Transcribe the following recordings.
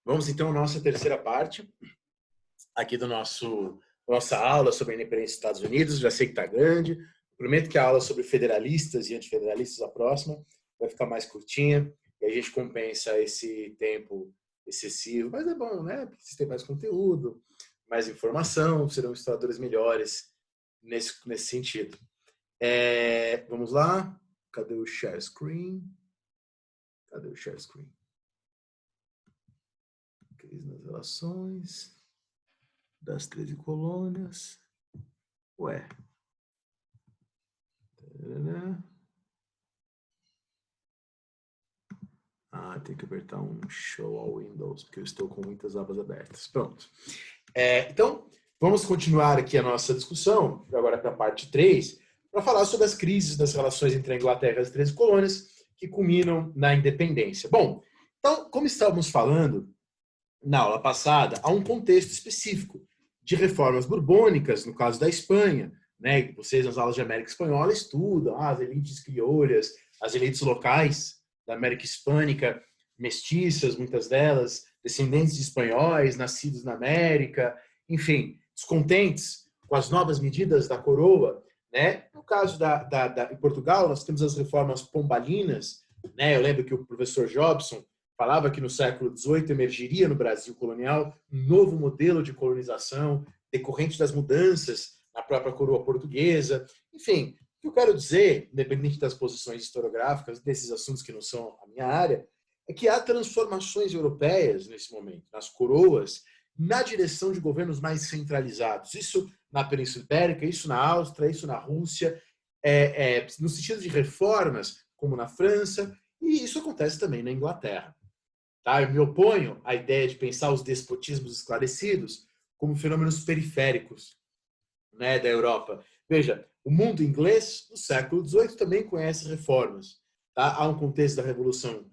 Vamos então à nossa terceira parte aqui nossa aula sobre a independência dos Estados Unidos. Já sei que está grande. Prometo que a aula sobre federalistas e antifederalistas, a próxima, vai ficar mais curtinha e a gente compensa esse tempo excessivo. Mas é bom, né? Porque vocês têm mais conteúdo, mais informação, serão historiadores melhores nesse sentido. Vamos lá. Cadê o share screen? Cadê o share screen? Crise nas relações das 13 colônias. Ué. Tem que apertar um Show All Windows, porque eu estou com muitas abas abertas. Pronto. Então, vamos continuar aqui a nossa discussão, agora para a parte 3, para falar sobre as crises das relações entre a Inglaterra e as 13 colônias, que culminam na independência. Bom, então, como estávamos falando na aula passada, há um contexto específico de reformas borbônicas, no caso da Espanha, né? Vocês nas aulas de América Espanhola estudam as elites crioulas, as elites locais da América Hispânica, mestiças, muitas delas, descendentes de espanhóis, nascidos na América, enfim, descontentes com as novas medidas da coroa, né? No caso em Portugal, nós temos as reformas pombalinas, né? Eu lembro que o professor Jobson falava que no século XVIII emergiria no Brasil colonial um novo modelo de colonização decorrente das mudanças na própria coroa portuguesa. Enfim, o que eu quero dizer, independente das posições historiográficas, desses assuntos que não são a minha área, é que há transformações europeias nesse momento, nas coroas, na direção de governos mais centralizados. Isso na Península Ibérica, isso na Áustria, isso na Rússia, no sentido de reformas, como na França, e isso acontece também na Inglaterra. Tá? Eu me oponho à ideia de pensar os despotismos esclarecidos como fenômenos periféricos, né, da Europa. Veja, o mundo inglês, no século XVIII, também conhece reformas. Tá? Há um contexto da Revolução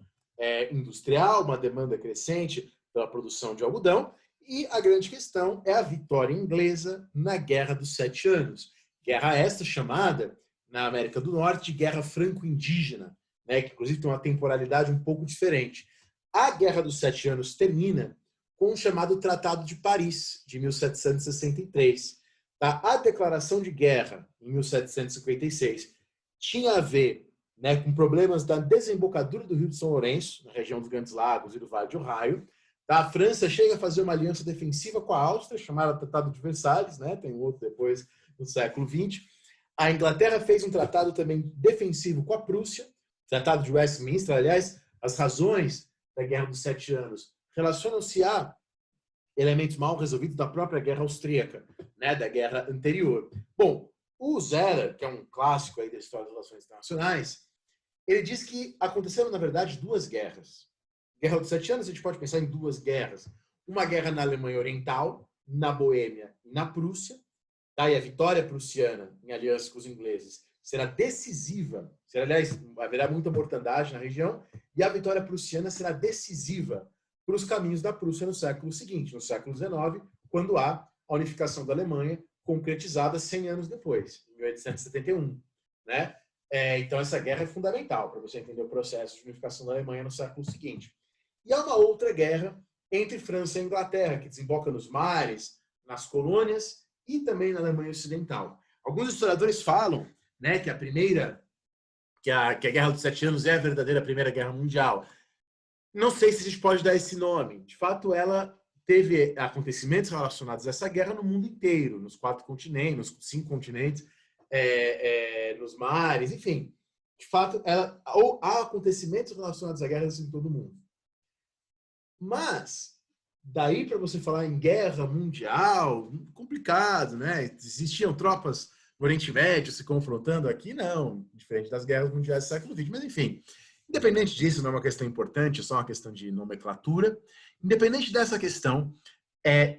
Industrial, uma demanda crescente pela produção de algodão, e a grande questão é a vitória inglesa na Guerra dos 7 Anos. Guerra esta chamada, na América do Norte, de Guerra Franco-Indígena, né, que inclusive tem uma temporalidade um pouco diferente. A Guerra dos 7 Anos termina com o chamado Tratado de Paris, de 1763. Tá? A declaração de guerra, em 1756, tinha a ver, né, com problemas da desembocadura do Rio de São Lourenço, na região dos Grandes Lagos e do Vale do Raio. Tá? A França chega a fazer uma aliança defensiva com a Áustria, chamada Tratado de Versalhes, né? Tem outro depois no século XX. A Inglaterra fez um tratado também defensivo com a Prússia, Tratado de Westminster. Aliás, as razões da Guerra dos 7 Anos relacionam-se a elementos mal resolvidos da própria Guerra Austríaca, né, da guerra anterior. Bom, o Zeller, que é um clássico aí da história das relações internacionais, ele diz que aconteceram, na verdade, 2 guerras. Guerra dos 7 Anos, a gente pode pensar em 2 guerras. Uma guerra na Alemanha Oriental, na Boêmia e na Prússia, tá? E a vitória prussiana, em aliança com os ingleses, será decisiva, aliás, haverá muita mortandade na região, e a vitória prussiana será decisiva para os caminhos da Prússia no século seguinte, no século XIX, quando há a unificação da Alemanha, concretizada 100 anos depois, em 1871. Né? Então, essa guerra é fundamental para você entender o processo de unificação da Alemanha no século seguinte. E há uma outra guerra entre França e Inglaterra, que desemboca nos mares, nas colônias e também na Alemanha Ocidental. Alguns historiadores falam, né, que a Guerra dos 7 Anos é a verdadeira Primeira Guerra Mundial. Não sei se a gente pode dar esse nome. De fato, ela teve acontecimentos relacionados a essa guerra no mundo inteiro, nos 4 continentes, nos 5 continentes, nos mares, enfim. De fato, há acontecimentos relacionados à guerra em todo o mundo. Mas, daí para você falar em guerra mundial, complicado, né? Existiam tropas no Oriente Médio se confrontando aqui? Não, diferente das guerras mundiais do século XX. Mas, enfim, independente disso, não é uma questão importante, é só uma questão de nomenclatura. Independente dessa questão,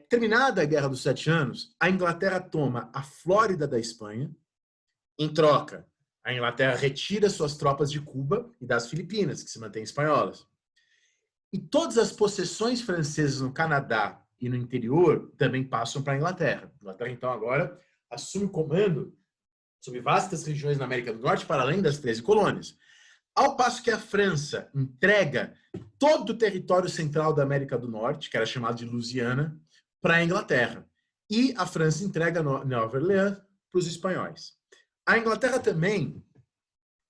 terminada a Guerra dos 7 Anos, a Inglaterra toma a Flórida da Espanha. Em troca, a Inglaterra retira suas tropas de Cuba e das Filipinas, que se mantêm espanholas. E todas as possessões francesas no Canadá e no interior também passam para a Inglaterra. A Inglaterra, então, agora assume o comando sobre vastas regiões na América do Norte, para além das 13 colônias. Ao passo que a França entrega todo o território central da América do Norte, que era chamado de Louisiana, para a Inglaterra. E a França entrega Nova Orleans para os espanhóis. A Inglaterra também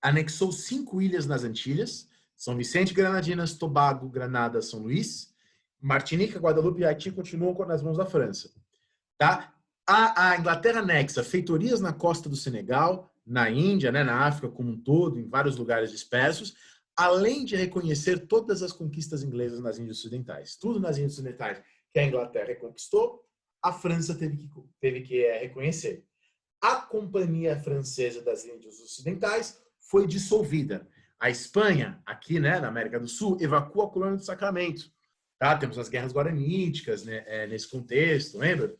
anexou 5 ilhas nas Antilhas, São Vicente, Granadinas, Tobago, Granada, São Luís, Martinica, Guadalupe e Haiti continuam nas mãos da França. Tá? A Inglaterra anexa feitorias na costa do Senegal, na Índia, né, na África como um todo, em vários lugares dispersos, além de reconhecer todas as conquistas inglesas nas Índias Ocidentais. Tudo nas Índias Ocidentais que a Inglaterra conquistou, a França teve que reconhecer. A Companhia Francesa das Índias Ocidentais foi dissolvida. A Espanha, aqui, né, na América do Sul, evacua a colônia do Sacramento. Tá? Temos as guerras guaraníticas, né, nesse contexto, lembra?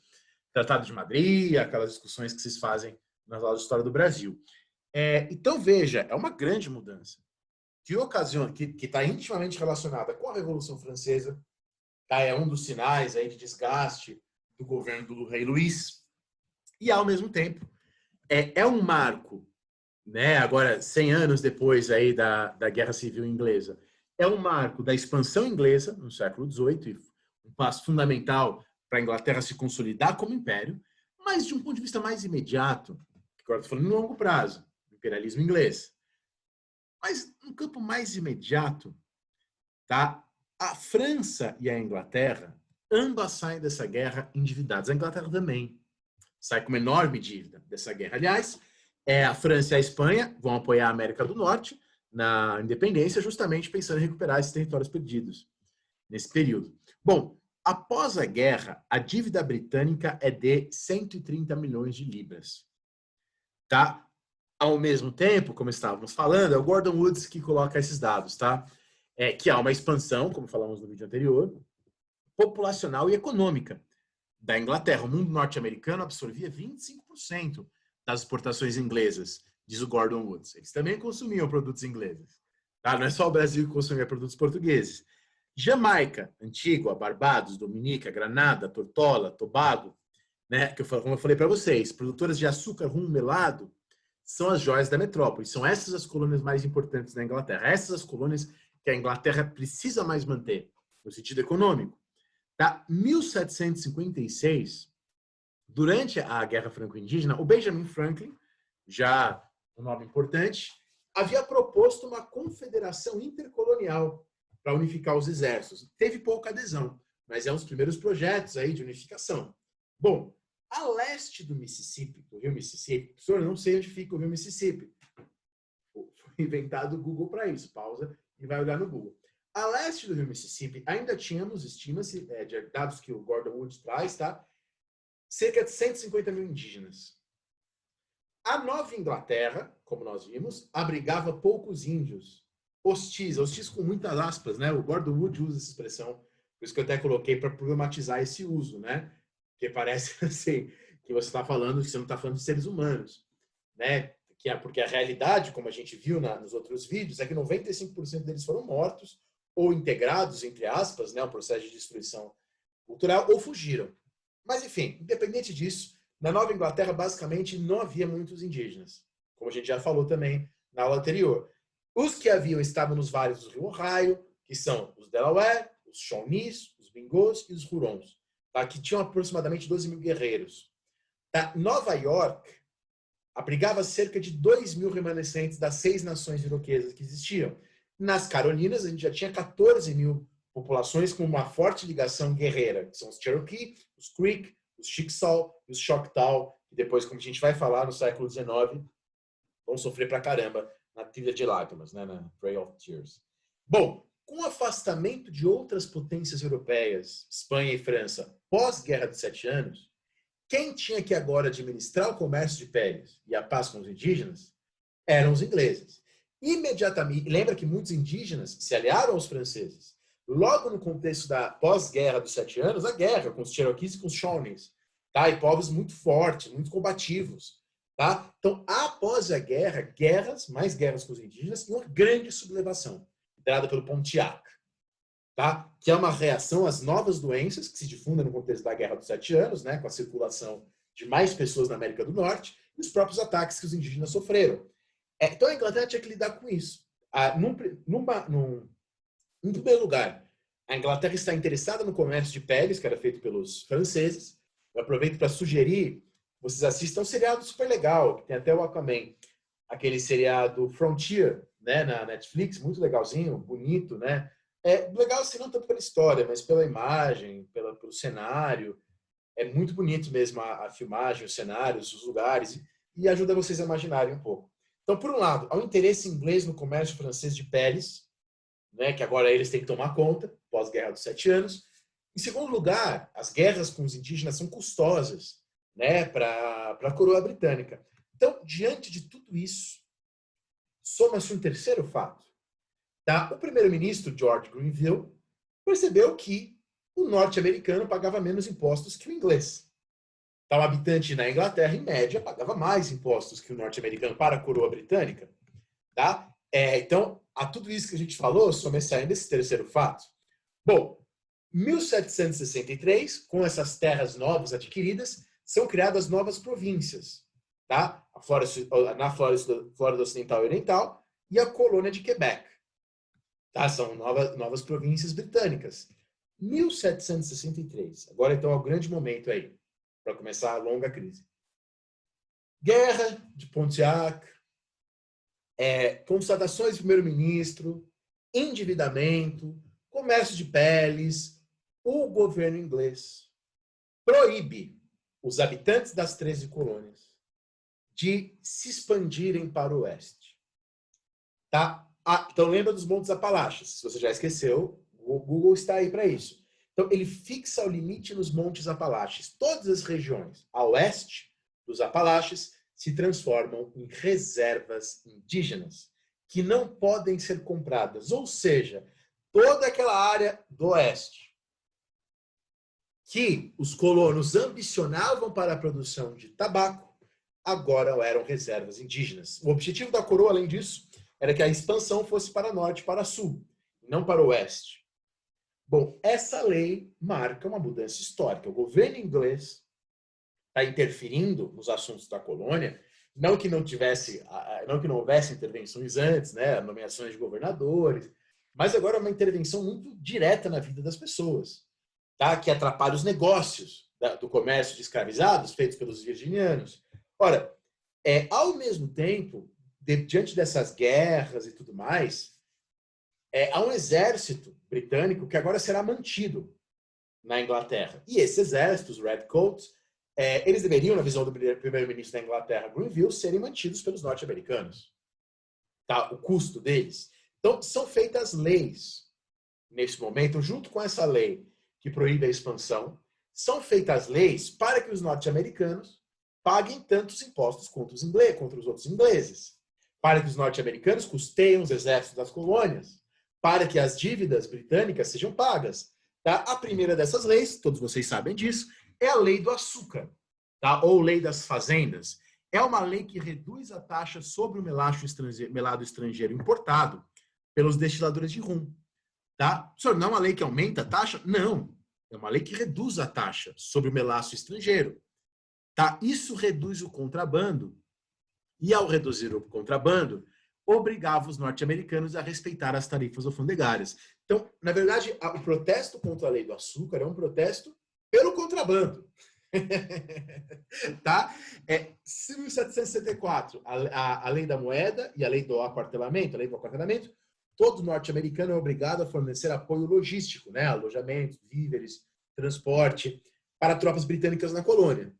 Tratado de Madrid, aquelas discussões que vocês fazem nas aulas de História do Brasil. Então, veja, é uma grande mudança que ocasiona, que está intimamente relacionada com a Revolução Francesa, tá? É um dos sinais aí de desgaste do governo do rei Luís, e, ao mesmo tempo, é um marco, né? Agora, 100 anos depois aí da Guerra Civil Inglesa, é um marco da expansão inglesa no século XVIII, um passo fundamental para a Inglaterra se consolidar como império, mas de um ponto de vista mais imediato, agora estou falando no longo prazo, imperialismo inglês. Mas no campo mais imediato, tá? A França e a Inglaterra, ambas saem dessa guerra endividadas. A Inglaterra também sai com uma enorme dívida dessa guerra. Aliás, a França e a Espanha vão apoiar a América do Norte na independência, justamente pensando em recuperar esses territórios perdidos nesse período. Bom, após a guerra, a dívida britânica é de 130 milhões de libras. Tá? Ao mesmo tempo, como estávamos falando, é o Gordon Woods que coloca esses dados, tá? Que há uma expansão, como falamos no vídeo anterior, populacional e econômica da Inglaterra. O mundo norte-americano absorvia 25% das exportações inglesas, diz o Gordon Woods. Eles também consumiam produtos ingleses. Tá? Não é só o Brasil que consumia produtos portugueses. Jamaica, Antígua, Barbados, Dominica, Granada, Tortola, Tobago, né, como eu falei para vocês, produtoras de açúcar rum melado são as joias da metrópole. São essas as colônias mais importantes da Inglaterra. Essas as colônias que a Inglaterra precisa mais manter, no sentido econômico. Tá? 1756, durante a Guerra Franco-Indígena, o Benjamin Franklin, já um nome importante, havia proposto uma confederação intercolonial para unificar os exércitos. Teve pouca adesão, mas é um dos primeiros projetos aí de unificação. Bom, a leste do Mississippi, do rio Mississippi, professor, eu não sei onde fica o rio Mississippi. Foi inventado o Google para isso. Pausa e vai olhar no Google. A leste do rio Mississippi, ainda tínhamos, estima-se, de dados que o Gordon Woods traz, tá? Cerca de 150 mil indígenas. A Nova Inglaterra, como nós vimos, abrigava poucos índios. Hostis com muitas aspas, né? O Gordon Woods usa essa expressão, por isso que eu até coloquei para problematizar esse uso, né? Porque parece assim, que você está falando, que você não está falando de seres humanos, né? Porque a realidade, como a gente viu nos outros vídeos, é que 95% deles foram mortos ou integrados, entre aspas, né, um processo de destruição cultural, ou fugiram. Mas, enfim, independente disso, na Nova Inglaterra, basicamente, não havia muitos indígenas, como a gente já falou também na aula anterior. Os que haviam estavam nos vales do rio Ohio, que são os Delaware, os Shawnees, os Bingos e os Hurons, tá? Que tinham aproximadamente 12 mil guerreiros. Tá? Nova York abrigava cerca de 2 mil remanescentes das 6 nações iroquesas que existiam. Nas Carolinas, a gente já tinha 14 mil populações com uma forte ligação guerreira, que são os Cherokee, os Creek, os Chickasaw e os Choctaw, que depois, como a gente vai falar, no século XIX, vão sofrer pra caramba na trilha de lágrimas, né, na Trail of Tears. Bom, com o afastamento de outras potências europeias, Espanha e França, pós-Guerra dos 7 Anos, quem tinha que agora administrar o comércio de peles e a paz com os indígenas eram os ingleses. Imediatamente, lembra que muitos indígenas se aliaram aos franceses. Logo no contexto da pós-guerra dos 7 anos, a guerra com os Cherokees e com os Shawnees, tá? E povos muito fortes, muito combativos. Tá? Então, após a guerra, mais guerras com os indígenas e uma grande sublevação, liderada pelo Pontiac, tá? Que é uma reação às novas doenças que se difundem no contexto da Guerra dos 7 Anos, né? Com a circulação de mais pessoas na América do Norte e os próprios ataques que os indígenas sofreram. Então, a Inglaterra tinha que lidar com isso. Num, em primeiro lugar, a Inglaterra está interessada no comércio de peles, que era feito pelos franceses. Eu aproveito para sugerir que vocês assistam um seriado super legal, que tem até o Aquaman, aquele seriado Frontier, né, na Netflix, muito legalzinho, bonito, né? É legal assim, não tanto pela história, mas pela imagem, pelo cenário. É muito bonito mesmo a filmagem, os cenários, os lugares, e ajuda vocês a imaginarem um pouco. Então, por um lado, há um interesse inglês no comércio francês de peles, né, que agora eles têm que tomar conta, pós-guerra dos 7 anos. Em segundo lugar, as guerras com os indígenas são custosas, né, para a coroa britânica. Então, diante de tudo isso, soma-se um terceiro fato. Tá? O primeiro-ministro, George Grenville, percebeu que o norte-americano pagava menos impostos que o inglês. Então, o habitante na Inglaterra, em média, pagava mais impostos que o norte-americano para a coroa britânica. Tá? Então, a tudo isso que a gente falou, soma-se ainda esse terceiro fato. Bom, 1763, com essas terras novas adquiridas, são criadas novas províncias. Tá? Na Flórida Ocidental e Oriental e a colônia de Quebec. Tá? São novas províncias britânicas. 1763. Agora, então, é o grande momento aí, para começar a longa crise. Guerra de Pontiac, constatações do primeiro-ministro, endividamento, comércio de peles. O governo inglês proíbe os habitantes das 13 colônias de se expandirem para o oeste. Tá? Então, lembra dos Montes Apalaches. Se você já esqueceu, o Google está aí para isso. Então, ele fixa o limite nos Montes Apalaches. Todas as regiões a oeste dos Apalaches se transformam em reservas indígenas, que não podem ser compradas. Ou seja, toda aquela área do oeste que os colonos ambicionavam para a produção de tabaco, agora eram reservas indígenas. O objetivo da coroa, além disso, era que a expansão fosse para norte e para sul, não para o oeste. Bom, essa lei marca uma mudança histórica. O governo inglês está interferindo nos assuntos da colônia, não que não houvesse intervenções antes, né, nomeações de governadores, mas agora é uma intervenção muito direta na vida das pessoas, tá? Que atrapalha os negócios do comércio de escravizados feitos pelos virginianos. Ora, ao mesmo tempo, diante dessas guerras e tudo mais, há um exército britânico que agora será mantido na Inglaterra. E esse exército, os Redcoats, eles deveriam, na visão do primeiro-ministro da Inglaterra, Grenville, serem mantidos pelos norte-americanos. Tá? O custo deles. Então, são feitas leis nesse momento, junto com essa lei que proíbe a expansão, são feitas leis para que os norte-americanos paguem tantos impostos contra os outros ingleses, para que os norte-americanos custeiem os exércitos das colônias, para que as dívidas britânicas sejam pagas. Tá? A primeira dessas leis, todos vocês sabem disso, é a lei do açúcar, tá? Ou lei das fazendas. É uma lei que reduz a taxa sobre o melado estrangeiro importado pelos destiladores de rum. Tá? Senhor, não é uma lei que aumenta a taxa? Não. É uma lei que reduz a taxa sobre o melaço estrangeiro. Tá? Isso reduz o contrabando. E, ao reduzir o contrabando, obrigava os norte-americanos a respeitar as tarifas alfandegárias. Então, na verdade, o protesto contra a lei do açúcar é um protesto pelo contrabando. Tá? 1764, a lei da moeda e a lei do aquartelamento, todo norte-americano é obrigado a fornecer apoio logístico, né? Alojamento, víveres, transporte, para tropas britânicas na colônia.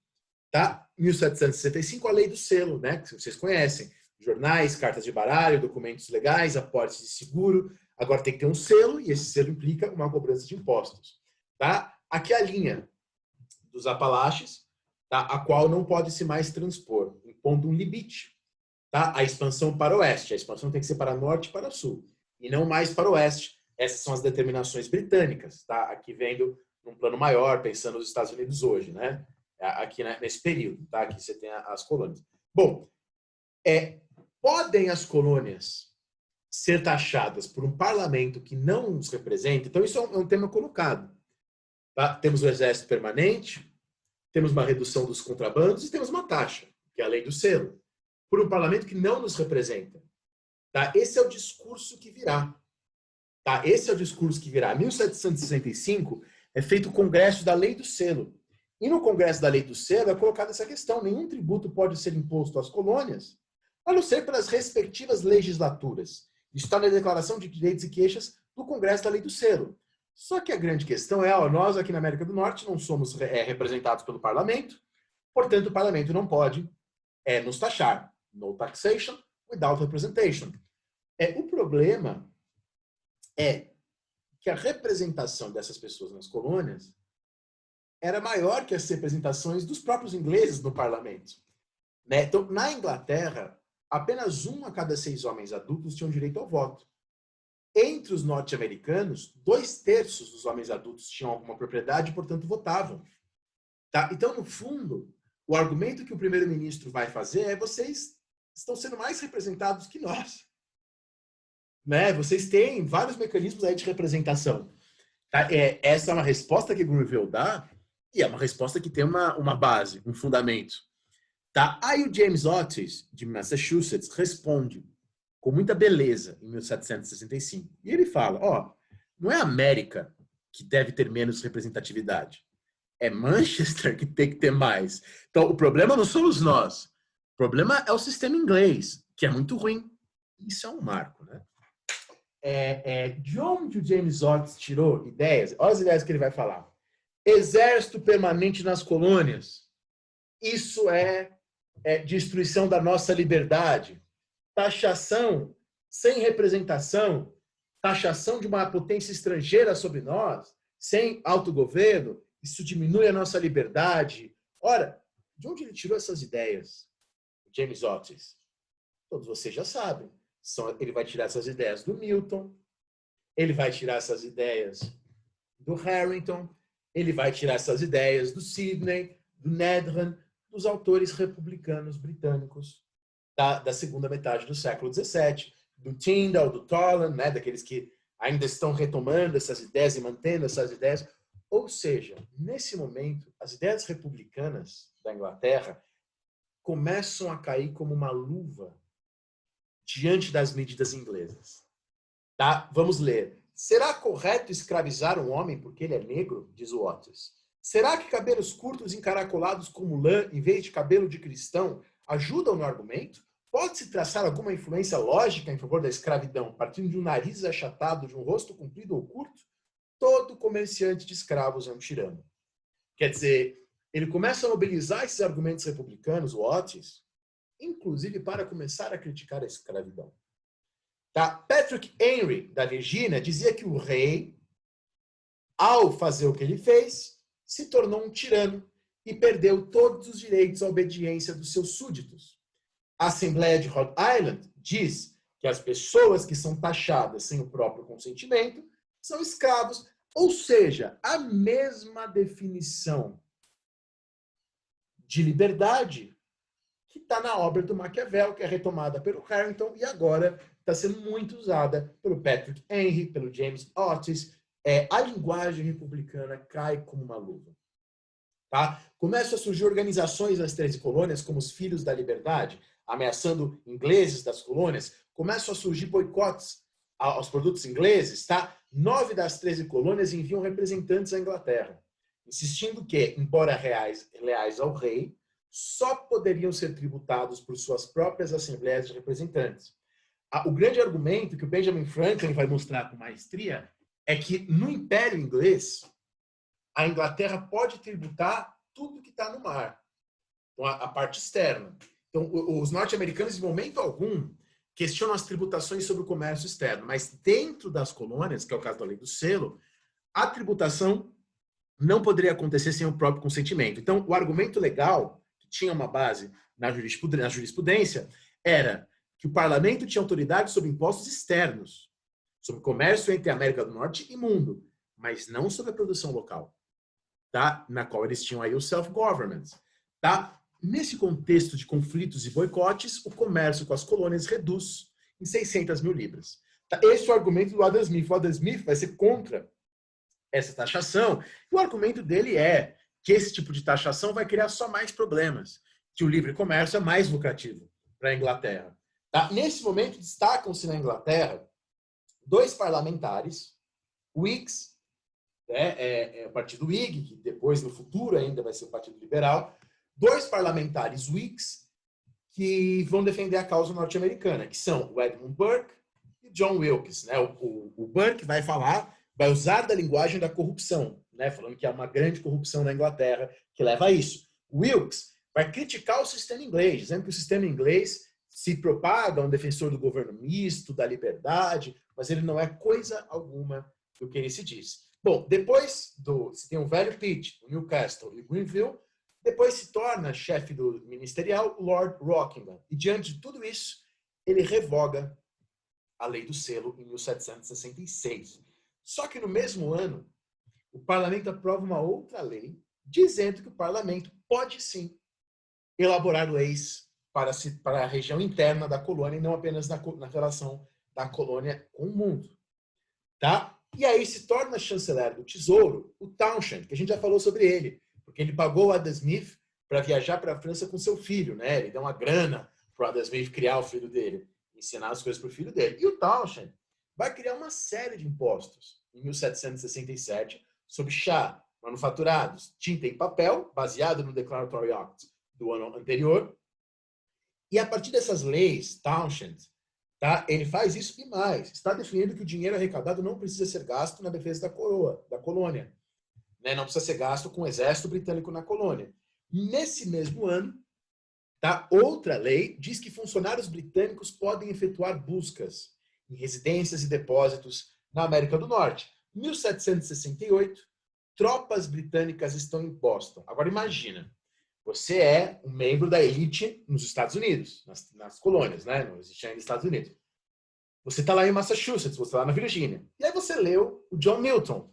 Tá? 1765, a lei do selo, né? Que vocês conhecem. Jornais, cartas de baralho, documentos legais, aportes de seguro. Agora tem que ter um selo, e esse selo implica uma cobrança de impostos. Tá? Aqui a linha dos Apalaches, tá? A qual não pode se mais transpor, impondo um limite. Tá? A expansão para o oeste. A expansão tem que ser para norte e para sul, e não mais para o oeste. Essas são as determinações britânicas. Tá? Aqui vendo num plano maior, pensando nos Estados Unidos hoje, né? Aqui nesse período. Tá? Aqui você tem as colônias. Bom, podem as colônias ser taxadas por um parlamento que não os representa? Então, isso é um tema colocado. Tá? Temos o exército permanente, temos uma redução dos contrabandos e temos uma taxa, que é a lei do selo, por um parlamento que não nos representa. Tá? Esse é o discurso que virá. Tá? Esse é o discurso que virá. Em 1765 é feito o Congresso da Lei do Selo. E no Congresso da Lei do Selo é colocada essa questão: nenhum tributo pode ser imposto às colônias, a não ser pelas respectivas legislaturas. Isso está na Declaração de Direitos e Queixas do Congresso da Lei do Selo. Só que a grande questão é, nós aqui na América do Norte não somos representados pelo parlamento, portanto o parlamento não pode nos taxar. No taxation without representation. O problema é que a representação dessas pessoas nas colônias era maior que as representações dos próprios ingleses no parlamento. Né? Então, na Inglaterra, apenas 1 a cada 6 homens adultos tinham direito ao voto. Entre os norte-americanos, 2/3 dos homens adultos tinham alguma propriedade e, portanto, votavam. Tá? Então, no fundo, o argumento que o primeiro-ministro vai fazer é: vocês estão sendo mais representados que nós. Né? Vocês têm vários mecanismos aí de representação. Tá? Essa é uma resposta que Grenville dá, e é uma resposta que tem uma base, um fundamento. Tá? Aí o James Otis, de Massachusetts, responde com muita beleza em 1765. E ele fala: não é a América que deve ter menos representatividade. É Manchester que tem que ter mais. Então, o problema não somos nós. O problema é o sistema inglês, que é muito ruim. Isso é um marco, né? De onde o James Otis tirou ideias? Olha as ideias que ele vai falar. Exército permanente nas colônias. Isso é destruição da nossa liberdade. Taxação sem representação. Taxação de uma potência estrangeira sobre nós, sem autogoverno. Isso diminui a nossa liberdade. Ora, de onde ele tirou essas ideias? James Otis. Todos vocês já sabem. Ele vai tirar essas ideias do Milton, ele vai tirar essas ideias do Harrington, ele vai tirar essas ideias do Sidney, do Needham, dos autores republicanos britânicos da segunda metade do século XVII, do Tyndall, do Toland, né, daqueles que ainda estão retomando essas ideias e mantendo essas ideias. Ou seja, nesse momento, as ideias republicanas da Inglaterra começam a cair como uma luva diante das medidas inglesas. Tá? Vamos ler. Será correto escravizar um homem porque ele é negro? Diz o Otis. Será que cabelos curtos encaracolados como lã, em vez de cabelo de cristão, ajudam no argumento? Pode-se traçar alguma influência lógica em favor da escravidão, partindo de um nariz achatado, de um rosto comprido ou curto? Todo comerciante de escravos é um tirano. Quer dizer, ele começa a mobilizar esses argumentos republicanos, o Otis, inclusive para começar a criticar a escravidão. Tá? Patrick Henry, da Virgínia, dizia que o rei, ao fazer o que ele fez, se tornou um tirano e perdeu todos os direitos à obediência dos seus súditos. A Assembleia de Rhode Island diz que as pessoas que são taxadas sem o próprio consentimento são escravos, ou seja, a mesma definição de liberdade que está na obra do Maquiavel, que é retomada pelo Harrington e agora está sendo muito usada pelo Patrick Henry, pelo James Otis. A linguagem republicana cai como uma luva. Tá? Começam a surgir organizações nas 13 colônias, como os Filhos da Liberdade, ameaçando ingleses das colônias. Começam a surgir boicotes aos produtos ingleses. Tá? 9 das 13 colônias enviam representantes à Inglaterra, insistindo que, embora leais ao rei, só poderiam ser tributados por suas próprias assembleias de representantes. O grande argumento que o Benjamin Franklin vai mostrar com maestria é que no Império Inglês, a Inglaterra pode tributar tudo que está no mar, então, a parte externa. Então, os norte-americanos, em momento algum, questionam as tributações sobre o comércio externo, mas dentro das colônias, que é o caso da Lei do Selo, a tributação não poderia acontecer sem o próprio consentimento. Então, o argumento legal, que tinha uma base na jurisprudência, era que o parlamento tinha autoridade sobre impostos externos, sobre o comércio entre a América do Norte e mundo, mas não sobre a produção local, tá? Na qual eles tinham aí o self-government. Tá? Nesse contexto de conflitos e boicotes, o comércio com as colônias reduz em 600 mil libras. Tá? Esse é o argumento do Adam Smith. O Adam Smith vai ser contra essa taxação. E o argumento dele é que esse tipo de taxação vai criar só mais problemas, que o livre comércio é mais lucrativo para a Inglaterra. Tá? Nesse momento, destacam-se na Inglaterra 2 parlamentares, Whigs, né, o partido Whig, que depois, no futuro, ainda vai ser o Partido Liberal, 2 parlamentares Whigs que vão defender a causa norte-americana, que são o Edmund Burke e John Wilkes. Né? O Burke vai usar da linguagem da corrupção, né? Falando que há uma grande corrupção na Inglaterra que leva a isso. O Wilkes vai criticar o sistema inglês, dizendo que o sistema inglês se propaga um defensor do governo misto, da liberdade, mas ele não é coisa alguma do que ele se diz. Bom, depois se tem o velho Pitt, o Newcastle e o Greenville, depois se torna chefe do ministerial Lord Rockingham. E diante de tudo isso, ele revoga a lei do selo em 1766. Só que no mesmo ano, o parlamento aprova uma outra lei dizendo que o parlamento pode sim elaborar leis para a região interna da colônia e não apenas na relação da colônia com o mundo. Tá? E aí se torna chanceler do Tesouro o Townshend, que a gente já falou sobre ele, porque ele pagou o Adam Smith para viajar para a França com seu filho, né? Ele deu uma grana para o Adam Smith criar o filho dele, ensinar as coisas para o filho dele. E o Townshend vai criar uma série de impostos em 1767 sobre chá, manufaturados, tinta e papel, baseado no Declaratory Act do ano anterior. E a partir dessas leis, Townshend, tá, ele faz isso e mais. Está definindo que o dinheiro arrecadado não precisa ser gasto na defesa da coroa, da colônia. Né? Não precisa ser gasto com o exército britânico na colônia. Nesse mesmo ano, tá, outra lei diz que funcionários britânicos podem efetuar buscas em residências e depósitos na América do Norte. Em 1768, tropas britânicas estão em Boston. Agora imagina, você é um membro da elite nos Estados Unidos, nas colônias, né? Não existia ainda Estados Unidos. Você está lá em Massachusetts, você está lá na Virgínia. E aí você leu o John Milton.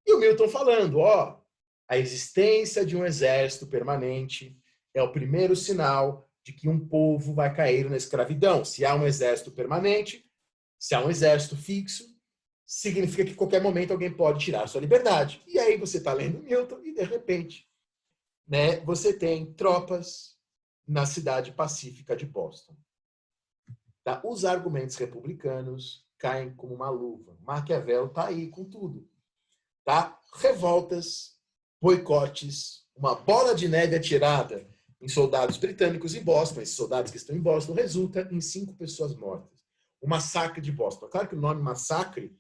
E o Milton falando, a existência de um exército permanente é o primeiro sinal de que um povo vai cair na escravidão. Se há um exército permanente, se há um exército fixo, significa que em qualquer momento alguém pode tirar a sua liberdade. E aí você está lendo Milton e, de repente, né, você tem tropas na cidade pacífica de Boston. Tá? Os argumentos republicanos caem como uma luva. Maquiavel está aí com tudo. Tá? Revoltas, boicotes, uma bola de neve atirada em soldados britânicos em Boston. Esses soldados que estão em Boston resulta em 5 pessoas mortas. O massacre de Boston. Claro que o nome massacre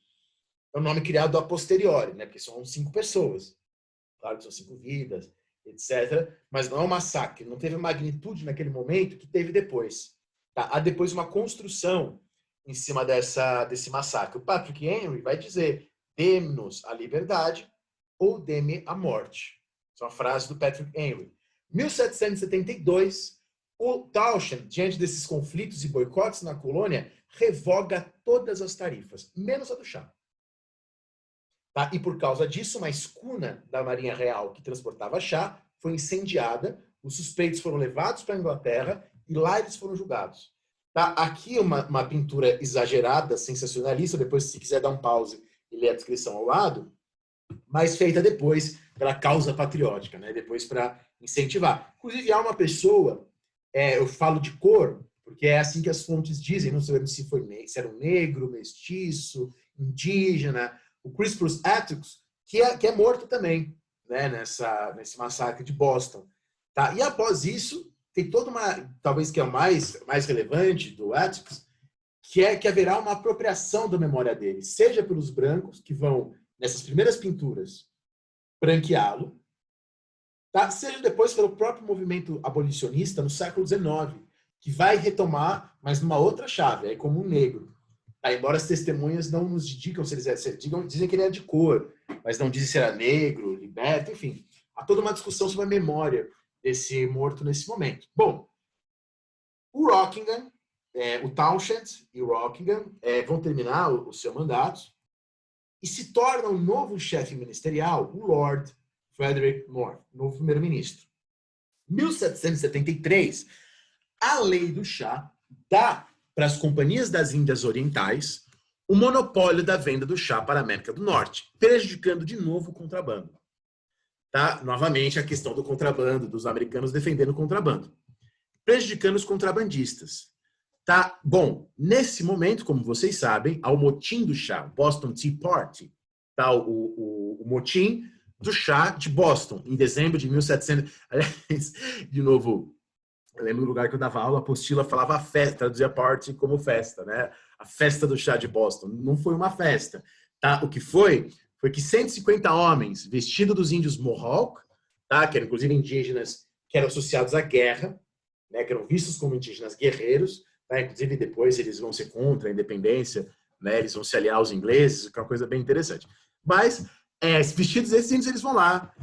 é um nome criado a posteriori, né? Porque são 5 pessoas. Claro que são 5 vidas, etc. Mas não é um massacre. Não teve magnitude naquele momento que teve depois. Tá? Há depois uma construção em cima desse massacre. O Patrick Henry vai dizer: dê-nos a liberdade ou dê-me a morte. Isso é uma frase do Patrick Henry. 1772, o Townshend, diante desses conflitos e boicotes na colônia, revoga todas as tarifas, menos a do chá. Tá? E por causa disso, uma escuna da Marinha Real que transportava chá foi incendiada, os suspeitos foram levados para a Inglaterra e lá eles foram julgados. Tá? Aqui uma pintura exagerada, sensacionalista, depois se quiser dar um pause e ler a descrição ao lado, mas feita depois pela causa patriótica, né? Depois para incentivar. Inclusive, há uma pessoa, eu falo de cor, porque é assim que as fontes dizem, não sei se era um negro, mestiço, indígena, o Crispus Attucks, que é morto também, né? Nesse massacre de Boston. Tá? E após isso, tem toda talvez que é o mais relevante do Attucks, que é que haverá uma apropriação da memória dele, seja pelos brancos, que vão, nessas primeiras pinturas, branqueá-lo, tá? Seja depois pelo próprio movimento abolicionista no século XIX, que vai retomar, mas numa outra chave, aí como um negro. Tá? Embora as testemunhas não nos indicam se eles dizem que ele é de cor, mas não dizem se era negro, liberto, enfim. Há toda uma discussão sobre a memória desse morto nesse momento. Bom, o Rockingham, o Townshend e o Rockingham vão terminar o seu mandato e se torna um novo chefe ministerial, o Lord Frederick North, novo primeiro-ministro. Em 1773, a lei do chá dá para as companhias das Índias Orientais o monopólio da venda do chá para a América do Norte, prejudicando de novo o contrabando. Tá? Novamente, a questão do contrabando, dos americanos defendendo o contrabando. Prejudicando os contrabandistas. Tá? Bom, nesse momento, como vocês sabem, há o motim do chá, Boston Tea Party. Tá? O motim do chá de Boston, em dezembro de 1700. Aliás, de novo, eu lembro do lugar que eu dava aula, a apostila falava festa, traduzia party como festa, né? A festa do chá de Boston. Não foi uma festa. Tá? O que foi que 150 homens, vestidos dos índios Mohawk, tá? Que eram inclusive indígenas que eram associados à guerra, né? Que eram vistos como indígenas guerreiros, tá? Inclusive depois eles vão ser contra a independência, né? Eles vão se aliar aos ingleses, que é uma coisa bem interessante. Mas, vestidos esses índios, eles vão lá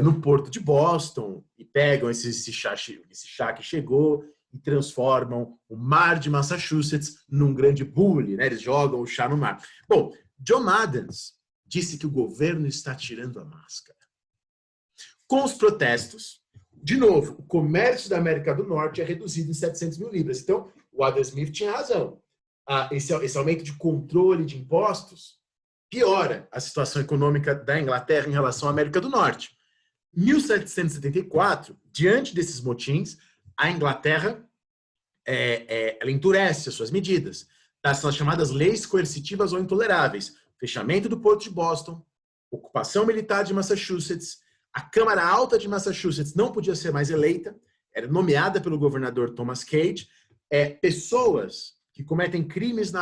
no porto de Boston e pegam esse chá que chegou e transformam o mar de Massachusetts num grande bule, né? Eles jogam o chá no mar. Bom, John Adams disse que o governo está tirando a máscara. Com os protestos, de novo, o comércio da América do Norte é reduzido em 700 mil libras. Então, o Adam Smith tinha razão. Esse aumento de controle de impostos piora a situação econômica da Inglaterra em relação à América do Norte. Em 1774, diante desses motins, a Inglaterra ela endurece as suas medidas. São as chamadas leis coercitivas ou intoleráveis. Fechamento do porto de Boston, ocupação militar de Massachusetts, a Câmara Alta de Massachusetts não podia ser mais eleita, era nomeada pelo governador Thomas Cage. Pessoas que cometem crimes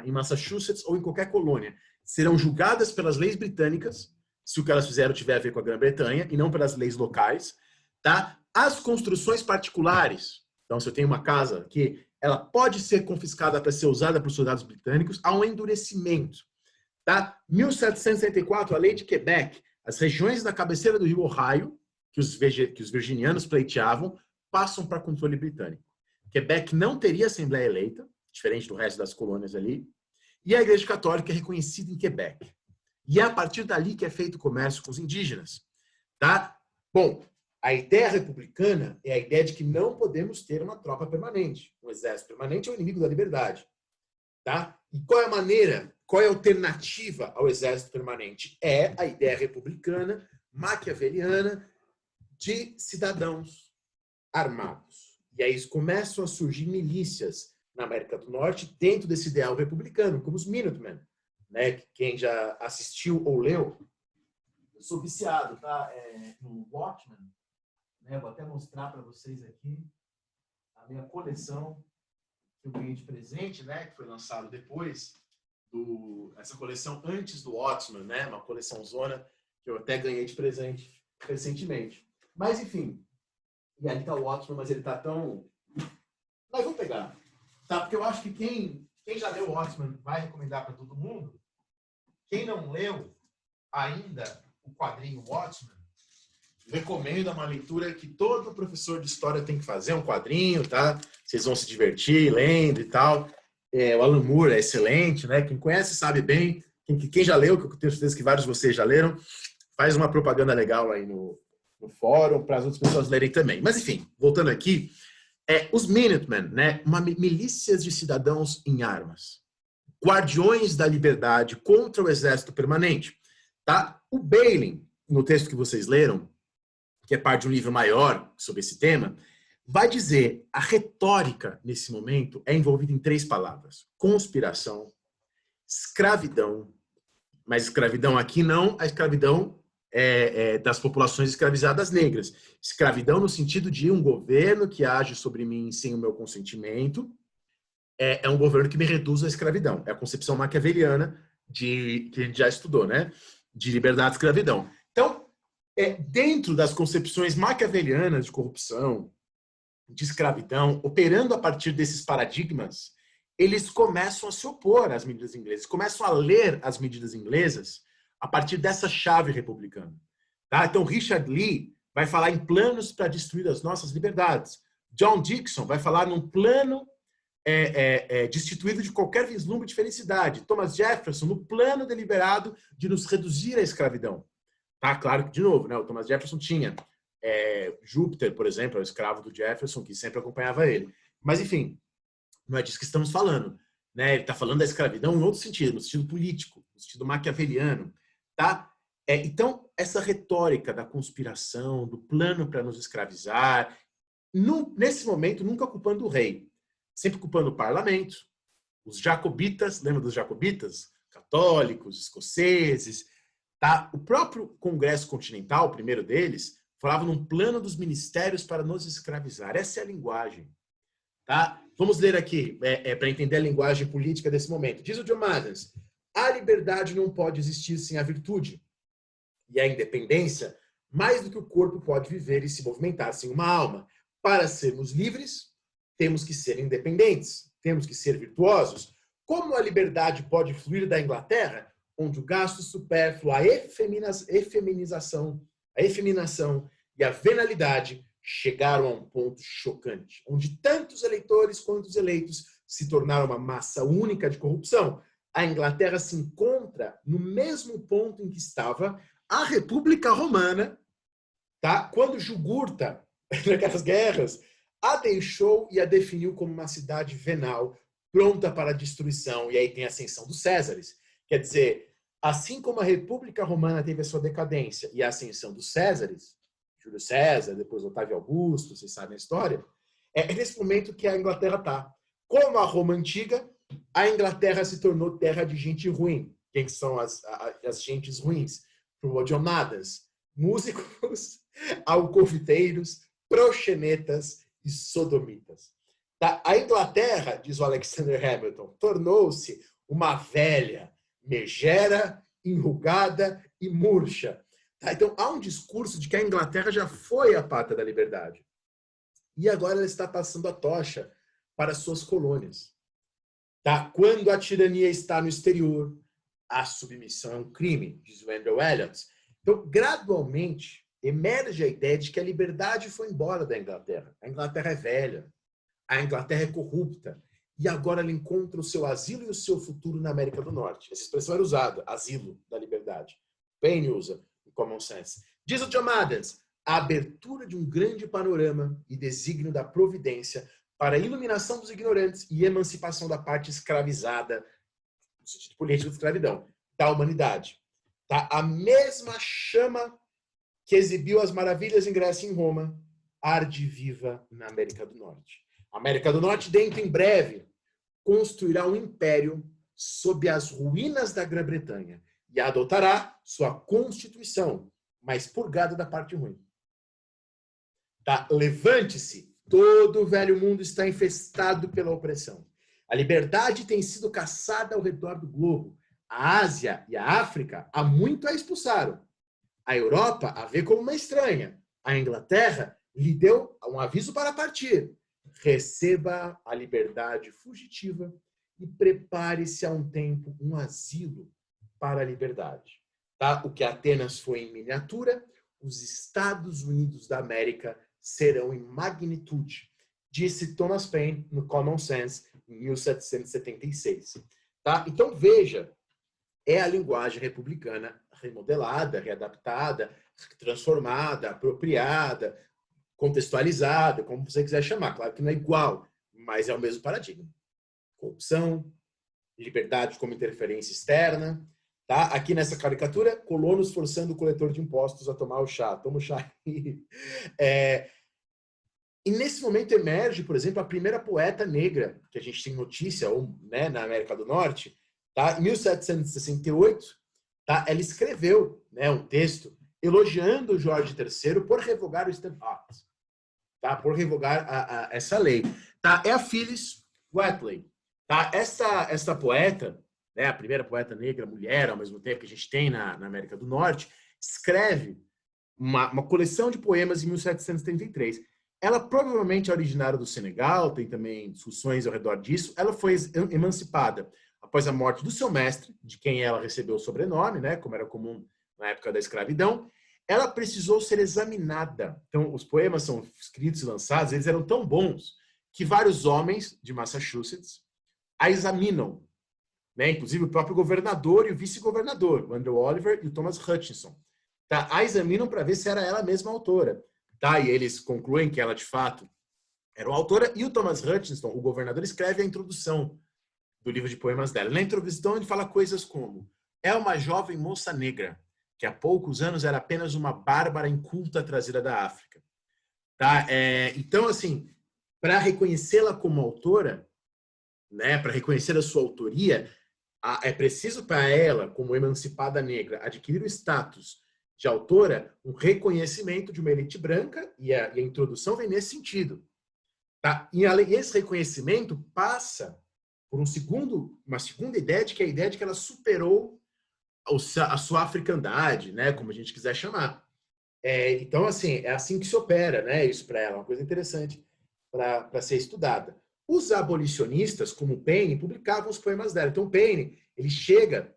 em Massachusetts ou em qualquer colônia serão julgadas pelas leis britânicas, se o que elas fizeram tiver a ver com a Grã-Bretanha, e não pelas leis locais. Tá? As construções particulares, então se eu tenho uma casa que ela pode ser confiscada para ser usada por soldados britânicos, há um endurecimento. Tá? 1764, a lei de Quebec, as regiões da cabeceira do rio Ohio, que os virginianos pleiteavam, passam para controle britânico. Quebec não teria assembleia eleita, diferente do resto das colônias ali, e a Igreja Católica é reconhecida em Quebec. E é a partir dali que é feito o comércio com os indígenas. Tá? Bom, a ideia republicana é a ideia de que não podemos ter uma tropa permanente. Um exército permanente é o inimigo da liberdade. Tá? E qual é a maneira, qual é a alternativa ao exército permanente? É a ideia republicana, maquiaveliana, de cidadãos armados. E aí começam a surgir milícias na América do Norte dentro desse ideal republicano, como os Minutemen, né? Quem já assistiu ou leu, eu sou viciado, tá? No Watchmen, né? Vou até mostrar para vocês aqui a minha coleção que eu ganhei de presente, né? Que foi lançado depois essa coleção antes do Watchmen, né? Uma coleção zona que eu até ganhei de presente recentemente. Mas enfim, e ali tá o Watchmen, mas ele tá tão... Mas vou pegar, tá? Porque eu acho que quem já leu o Watchmen vai recomendar para todo mundo. Quem não leu ainda o quadrinho Watchmen, recomendo uma leitura que todo professor de história tem que fazer, um quadrinho, tá? Vocês vão se divertir lendo e tal. O Alan Moore é excelente, né? Quem conhece sabe bem. Quem já leu, que eu tenho certeza que vários de vocês já leram, faz uma propaganda legal aí no fórum para as outras pessoas lerem também. Mas enfim, voltando aqui, os Minutemen, né? Milícias de cidadãos em armas, guardiões da liberdade contra o exército permanente. Tá? O Bailey, no texto que vocês leram, que é parte de um livro maior sobre esse tema, vai dizer a retórica, nesse momento, é envolvida em 3 palavras. Conspiração, escravidão, mas escravidão aqui não a escravidão das populações escravizadas negras. Escravidão no sentido de um governo que age sobre mim sem o meu consentimento, é um governo que me reduz à escravidão. É a concepção maquiaveliana que a gente já estudou, né? De liberdade e escravidão. Então, dentro das concepções maquiavelianas de corrupção, de escravidão, operando a partir desses paradigmas, eles começam a se opor às medidas inglesas, começam a ler as medidas inglesas a partir dessa chave republicana. Tá? Então, Richard Lee vai falar em planos para destruir as nossas liberdades. John Dixon vai falar num plano destituído de qualquer vislumbre de felicidade. Thomas Jefferson, no plano deliberado de nos reduzir à escravidão. Tá? Claro que, de novo, né, o Thomas Jefferson tinha Júpiter, por exemplo, é o escravo do Jefferson, que sempre acompanhava ele. Mas, enfim, não é disso que estamos falando. Né? Ele está falando da escravidão em outro sentido, no sentido político, no sentido maquiaveliano. Tá? Então, essa retórica da conspiração, do plano para nos escravizar, nesse momento, nunca culpando o rei. sempre culpando o parlamento, os jacobitas, lembra dos jacobitas? Católicos, escoceses, tá? O próprio Congresso Continental, o primeiro deles, falava num plano dos ministérios para nos escravizar. Essa é a linguagem. Tá? Vamos ler aqui, para entender a linguagem política desse momento. Diz o John Adams, a liberdade não pode existir sem a virtude. E a independência, mais do que o corpo pode viver e se movimentar sem uma alma. Para sermos livres, temos que ser independentes, temos que ser virtuosos. Como a liberdade pode fluir da Inglaterra, onde o gasto supérfluo, a efeminação e a venalidade chegaram a um ponto chocante, onde tantos eleitores quanto os eleitos se tornaram uma massa única de corrupção. A Inglaterra se encontra no mesmo ponto em que estava a República Romana, tá? Quando Jugurta, naquelas guerras, a deixou e a definiu como uma cidade venal, pronta para a destruição. E aí tem a ascensão dos Césares. Quer dizer, assim como a República Romana teve a sua decadência e a ascensão dos Césares, Júlio César, depois Otávio Augusto, vocês sabem a história, é nesse momento que a Inglaterra está. Como a Roma antiga, a Inglaterra se tornou terra de gente ruim. Quem são as gentes ruins? Promocionadas, músicos, alcoviteiros, proxenetas e sodomitas. Tá? A Inglaterra, diz o Alexander Hamilton, tornou-se uma velha, megera, enrugada e murcha. Tá? Então, há um discurso de que a Inglaterra já foi a pátria da liberdade. E agora ela está passando a tocha para suas colônias. Tá? Quando a tirania está no exterior, a submissão é um crime, diz o Andrew Elliott. Então, gradualmente, emerge a ideia de que a liberdade foi embora da Inglaterra. A Inglaterra é velha, a Inglaterra é corrupta, e agora ela encontra o seu asilo e o seu futuro na América do Norte. Essa expressão era usada, asilo da liberdade. Paine usa, o Common Sense. Diz o John Adams, a abertura de um grande panorama e desígnio da providência para a iluminação dos ignorantes e emancipação da parte escravizada, no sentido político de escravidão, da humanidade. Tá? A mesma chama que exibiu as maravilhas em Grécia e em Roma, arde viva na América do Norte. A América do Norte, dentro em breve, construirá um império sob as ruínas da Grã-Bretanha e adotará sua constituição, mas purgada da parte ruim. Tá? Levante-se, todo o velho mundo está infestado pela opressão. A liberdade tem sido caçada ao redor do globo. A Ásia e a África há muito a expulsaram. A Europa a vê como uma estranha. A Inglaterra lhe deu um aviso para partir. Receba a liberdade fugitiva e prepare-se a um tempo, um asilo para a liberdade. Tá? O que Atenas foi em miniatura, os Estados Unidos da América serão em magnitude, disse Thomas Paine no Common Sense, em 1776. Tá? Então, veja, é a linguagem republicana remodelada, readaptada, transformada, apropriada, contextualizada, como você quiser chamar. Claro que não é igual, mas é o mesmo paradigma. Corrupção, liberdade como interferência externa. Tá? Aqui nessa caricatura, colonos forçando o coletor de impostos a tomar o chá. Toma o chá. E nesse momento emerge, por exemplo, a primeira poeta negra que a gente tem notícia, né, na América do Norte. Tá? Em 1768, tá? Ela escreveu, né, um texto elogiando Jorge III por revogar o Stamp Act, tá? Por revogar essa lei. Tá? É a Phyllis Wheatley. Tá? Essa poeta, né, a primeira poeta negra, mulher, ao mesmo tempo que a gente tem na América do Norte, escreve uma coleção de poemas em 1733. Ela provavelmente é originária do Senegal, tem também discussões ao redor disso. Ela foi emancipada após a morte do seu mestre, de quem ela recebeu o sobrenome, né, como era comum na época da escravidão. Ela precisou ser examinada. Então, os poemas são escritos e lançados, eles eram tão bons que vários homens de Massachusetts a examinam, né, inclusive o próprio governador e o vice-governador, o Andrew Oliver e o Thomas Hutchinson. Tá? A examinam para ver se era ela mesma a autora. Tá? E eles concluem que ela, de fato, era a autora. E o Thomas Hutchinson, o governador, escreve a introdução do livro de poemas dela. Na introdução, ele fala coisas como: é uma jovem moça negra, que há poucos anos era apenas uma bárbara inculta trazida da África. Tá? Então, assim, para reconhecê-la como autora, né, para reconhecer a sua autoria, é preciso para ela, como emancipada negra, adquirir o status de autora, um reconhecimento de uma elite branca, e a introdução vem nesse sentido. Tá? E esse reconhecimento passa por uma segunda ideia, que é a ideia de que ela superou a sua africandade, né, como a gente quiser chamar. Então, assim, é assim que se opera, né, isso para ela, uma coisa interessante para ser estudada. Os abolicionistas, como Paine, publicavam os poemas dela. Então, Paine, ele chega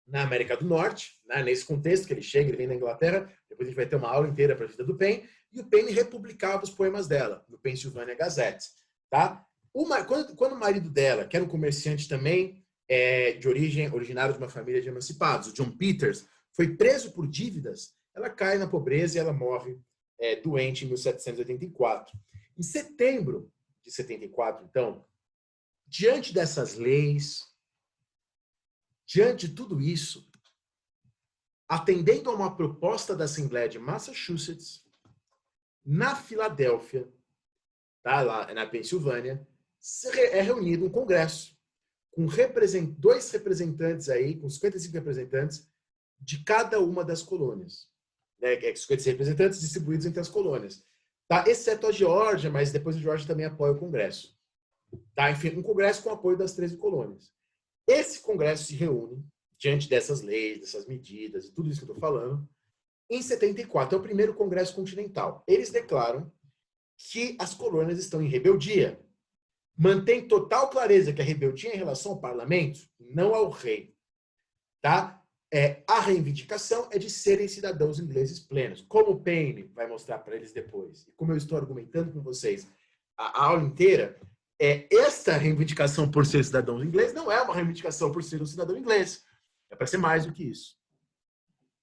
na América do Norte, né, nesse contexto que ele chega, ele vem da Inglaterra, depois a gente vai ter uma aula inteira para a vida do Paine, e o Paine republicava os poemas dela, no Pennsylvania Gazette. Tá? Quando o marido dela, que era um comerciante também, originário de uma família de emancipados, o John Peters, foi preso por dívidas, ela cai na pobreza e ela morre doente em 1784. Em setembro de 74, então, diante dessas leis, diante de tudo isso, atendendo a uma proposta da Assembleia de Massachusetts, na Filadélfia, tá, lá na Pensilvânia, é reunido um congresso com dois representantes aí, com 55 representantes de cada uma das colônias. 55 representantes distribuídos entre as colônias. Tá? Exceto a Geórgia, mas depois a Geórgia também apoia o Congresso. Tá? Enfim, um Congresso com apoio das 13 colônias. Esse Congresso se reúne diante dessas leis, dessas medidas e tudo isso que eu estou falando, em 74. É o primeiro Congresso Continental. Eles declaram que as colônias estão em rebeldia. Mantém total clareza que a rebeldia é em relação ao parlamento, não ao rei. Tá? A reivindicação é de serem cidadãos ingleses plenos. Como o Paine vai mostrar para eles depois, e como eu estou argumentando com vocês a aula inteira, esta reivindicação por ser cidadão inglês não é uma reivindicação por ser um cidadão inglês. É para ser mais do que isso.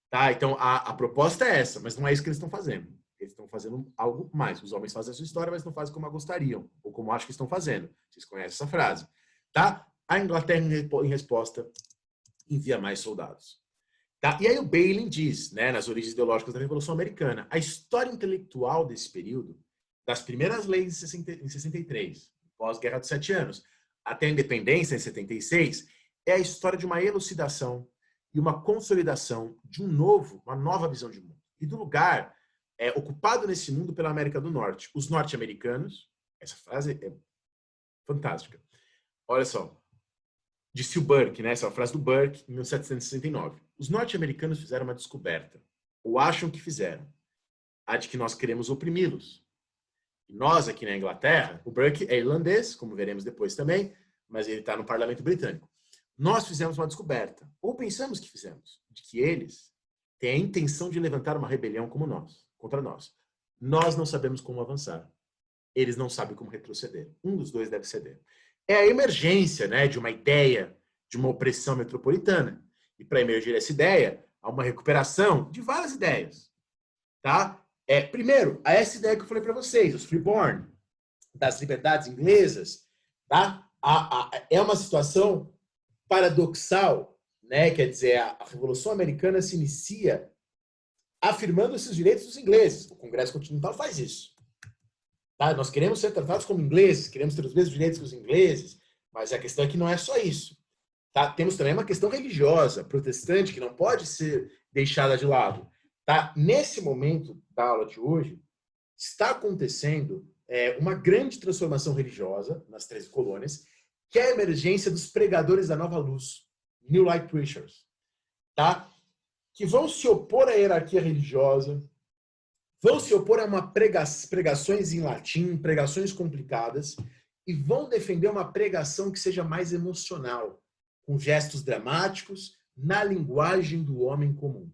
Tá? Então, a proposta é essa, mas não é isso que eles estão fazendo. Eles estão fazendo algo mais. Os homens fazem a sua história, mas não fazem como gostariam, ou como acham que estão fazendo. Vocês conhecem essa frase. Tá? A Inglaterra, em resposta, envia mais soldados. Tá? E aí o Bailyn diz, né, nas origens ideológicas da Revolução Americana, a história intelectual desse período, das primeiras leis em 63, pós-Guerra dos 7 Anos, até a independência em 76, é a história de uma elucidação e uma consolidação de uma nova visão de mundo. E do lugar ocupado nesse mundo pela América do Norte. Os norte-americanos, essa frase é fantástica. Olha só, disse o Burke, né? Essa é a frase do Burke, em 1769. Os norte-americanos fizeram uma descoberta, ou acham que fizeram, a de que nós queremos oprimi-los. E nós, aqui na Inglaterra, o Burke é irlandês, como veremos depois também, mas ele está no parlamento britânico. Nós fizemos uma descoberta, ou pensamos que fizemos, de que eles têm a intenção de levantar uma rebelião como nós, contra nós. Nós não sabemos como avançar. Eles não sabem como retroceder. Um dos dois deve ceder. É a emergência, né, de uma ideia de uma opressão metropolitana. E para emergir essa ideia, há uma recuperação de várias ideias. Tá? Primeiro, essa ideia que eu falei para vocês, os freeborn, das liberdades inglesas, tá? É uma situação paradoxal, né? Quer dizer, a Revolução Americana se inicia afirmando esses direitos dos ingleses. O Congresso Continental faz isso. Tá? Nós queremos ser tratados como ingleses, queremos ter os mesmos direitos que os ingleses, mas a questão é que não é só isso. Tá? Temos também uma questão religiosa, protestante, que não pode ser deixada de lado. Tá? Nesse momento da aula de hoje, está acontecendo uma grande transformação religiosa nas 13 colônias, que é a emergência dos pregadores da nova luz, New Light Preachers, tá? Que vão se opor à hierarquia religiosa, vão se opor a pregações em latim, pregações complicadas, e vão defender uma pregação que seja mais emocional, com gestos dramáticos, na linguagem do homem comum.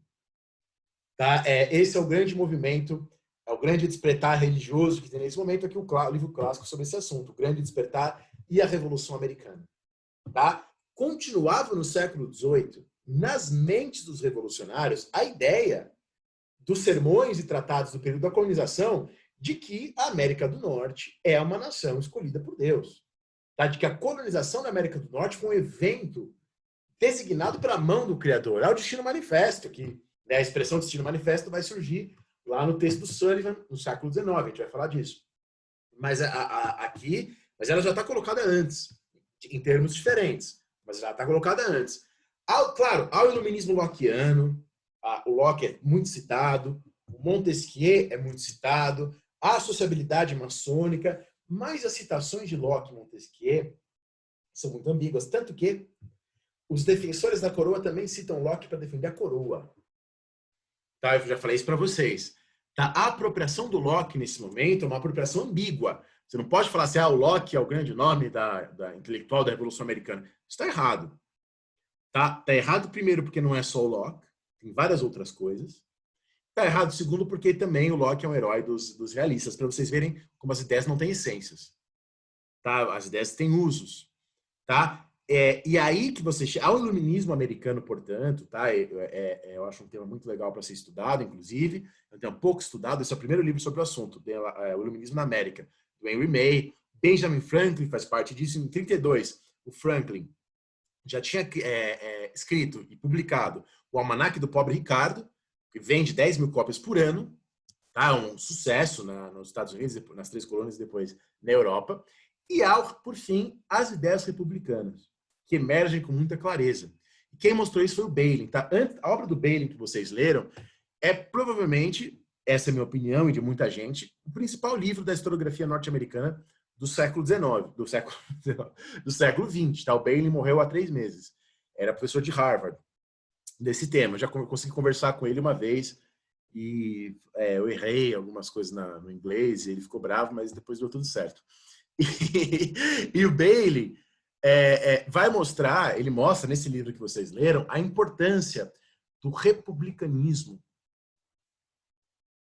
Tá? Esse é o grande movimento, é o grande despertar religioso que tem nesse momento, aqui o livro clássico sobre esse assunto, o grande despertar e a Revolução Americana. Tá? Continuava no século XVIII, nas mentes dos revolucionários, a ideia dos sermões e tratados do período da colonização de que a América do Norte é uma nação escolhida por Deus. Tá? De que a colonização da América do Norte foi um evento designado pela mão do Criador. É o Destino Manifesto, que a expressão Destino Manifesto vai surgir lá no texto do Sullivan, no século XIX, a gente vai falar disso. Mas aqui, mas ela já está colocada antes, em termos diferentes, mas já está colocada antes. Claro, há o iluminismo lockeano, o Locke é muito citado, o Montesquieu é muito citado, há a sociabilidade maçônica, mas as citações de Locke e Montesquieu são muito ambíguas, tanto que os defensores da coroa também citam Locke para defender a coroa. Tá? Eu já falei isso para vocês. Tá? A apropriação do Locke nesse momento é uma apropriação ambígua. Você não pode falar assim, o Locke é o grande nome da intelectual da Revolução Americana. Isso está errado. Tá errado primeiro porque não é só o Locke, tem várias outras coisas. Está errado segundo porque também o Locke é um herói dos realistas, para vocês verem como as ideias não têm essências. Tá? As ideias têm usos. Tá? E aí que você chega ao iluminismo americano, portanto, tá? Eu acho um tema muito legal para ser estudado, inclusive. Eu tenho pouco estudado, esse é o primeiro livro sobre o assunto, o Iluminismo na América, do Henry May. Benjamin Franklin faz parte disso. Em 1932, o Franklin já tinha escrito e publicado o Almanaque do Pobre Ricardo, que vende 10 mil cópias por ano, tá? Um sucesso nos Estados Unidos, nas 3 colônias, depois na Europa. E há, por fim, as ideias republicanas, que emergem com muita clareza. E quem mostrou isso foi o Bailey. Tá? A obra do Bailey que vocês leram é provavelmente, essa é a minha opinião e de muita gente, o principal livro da historiografia norte-americana do século XIX, do século XX. Tá? O Bailey morreu há 3 meses. Era professor de Harvard desse tema. Eu já consegui conversar com ele uma vez e eu errei algumas coisas no inglês e ele ficou bravo, mas depois deu tudo certo. E o Bailey vai mostrar, ele mostra nesse livro que vocês leram, a importância do republicanismo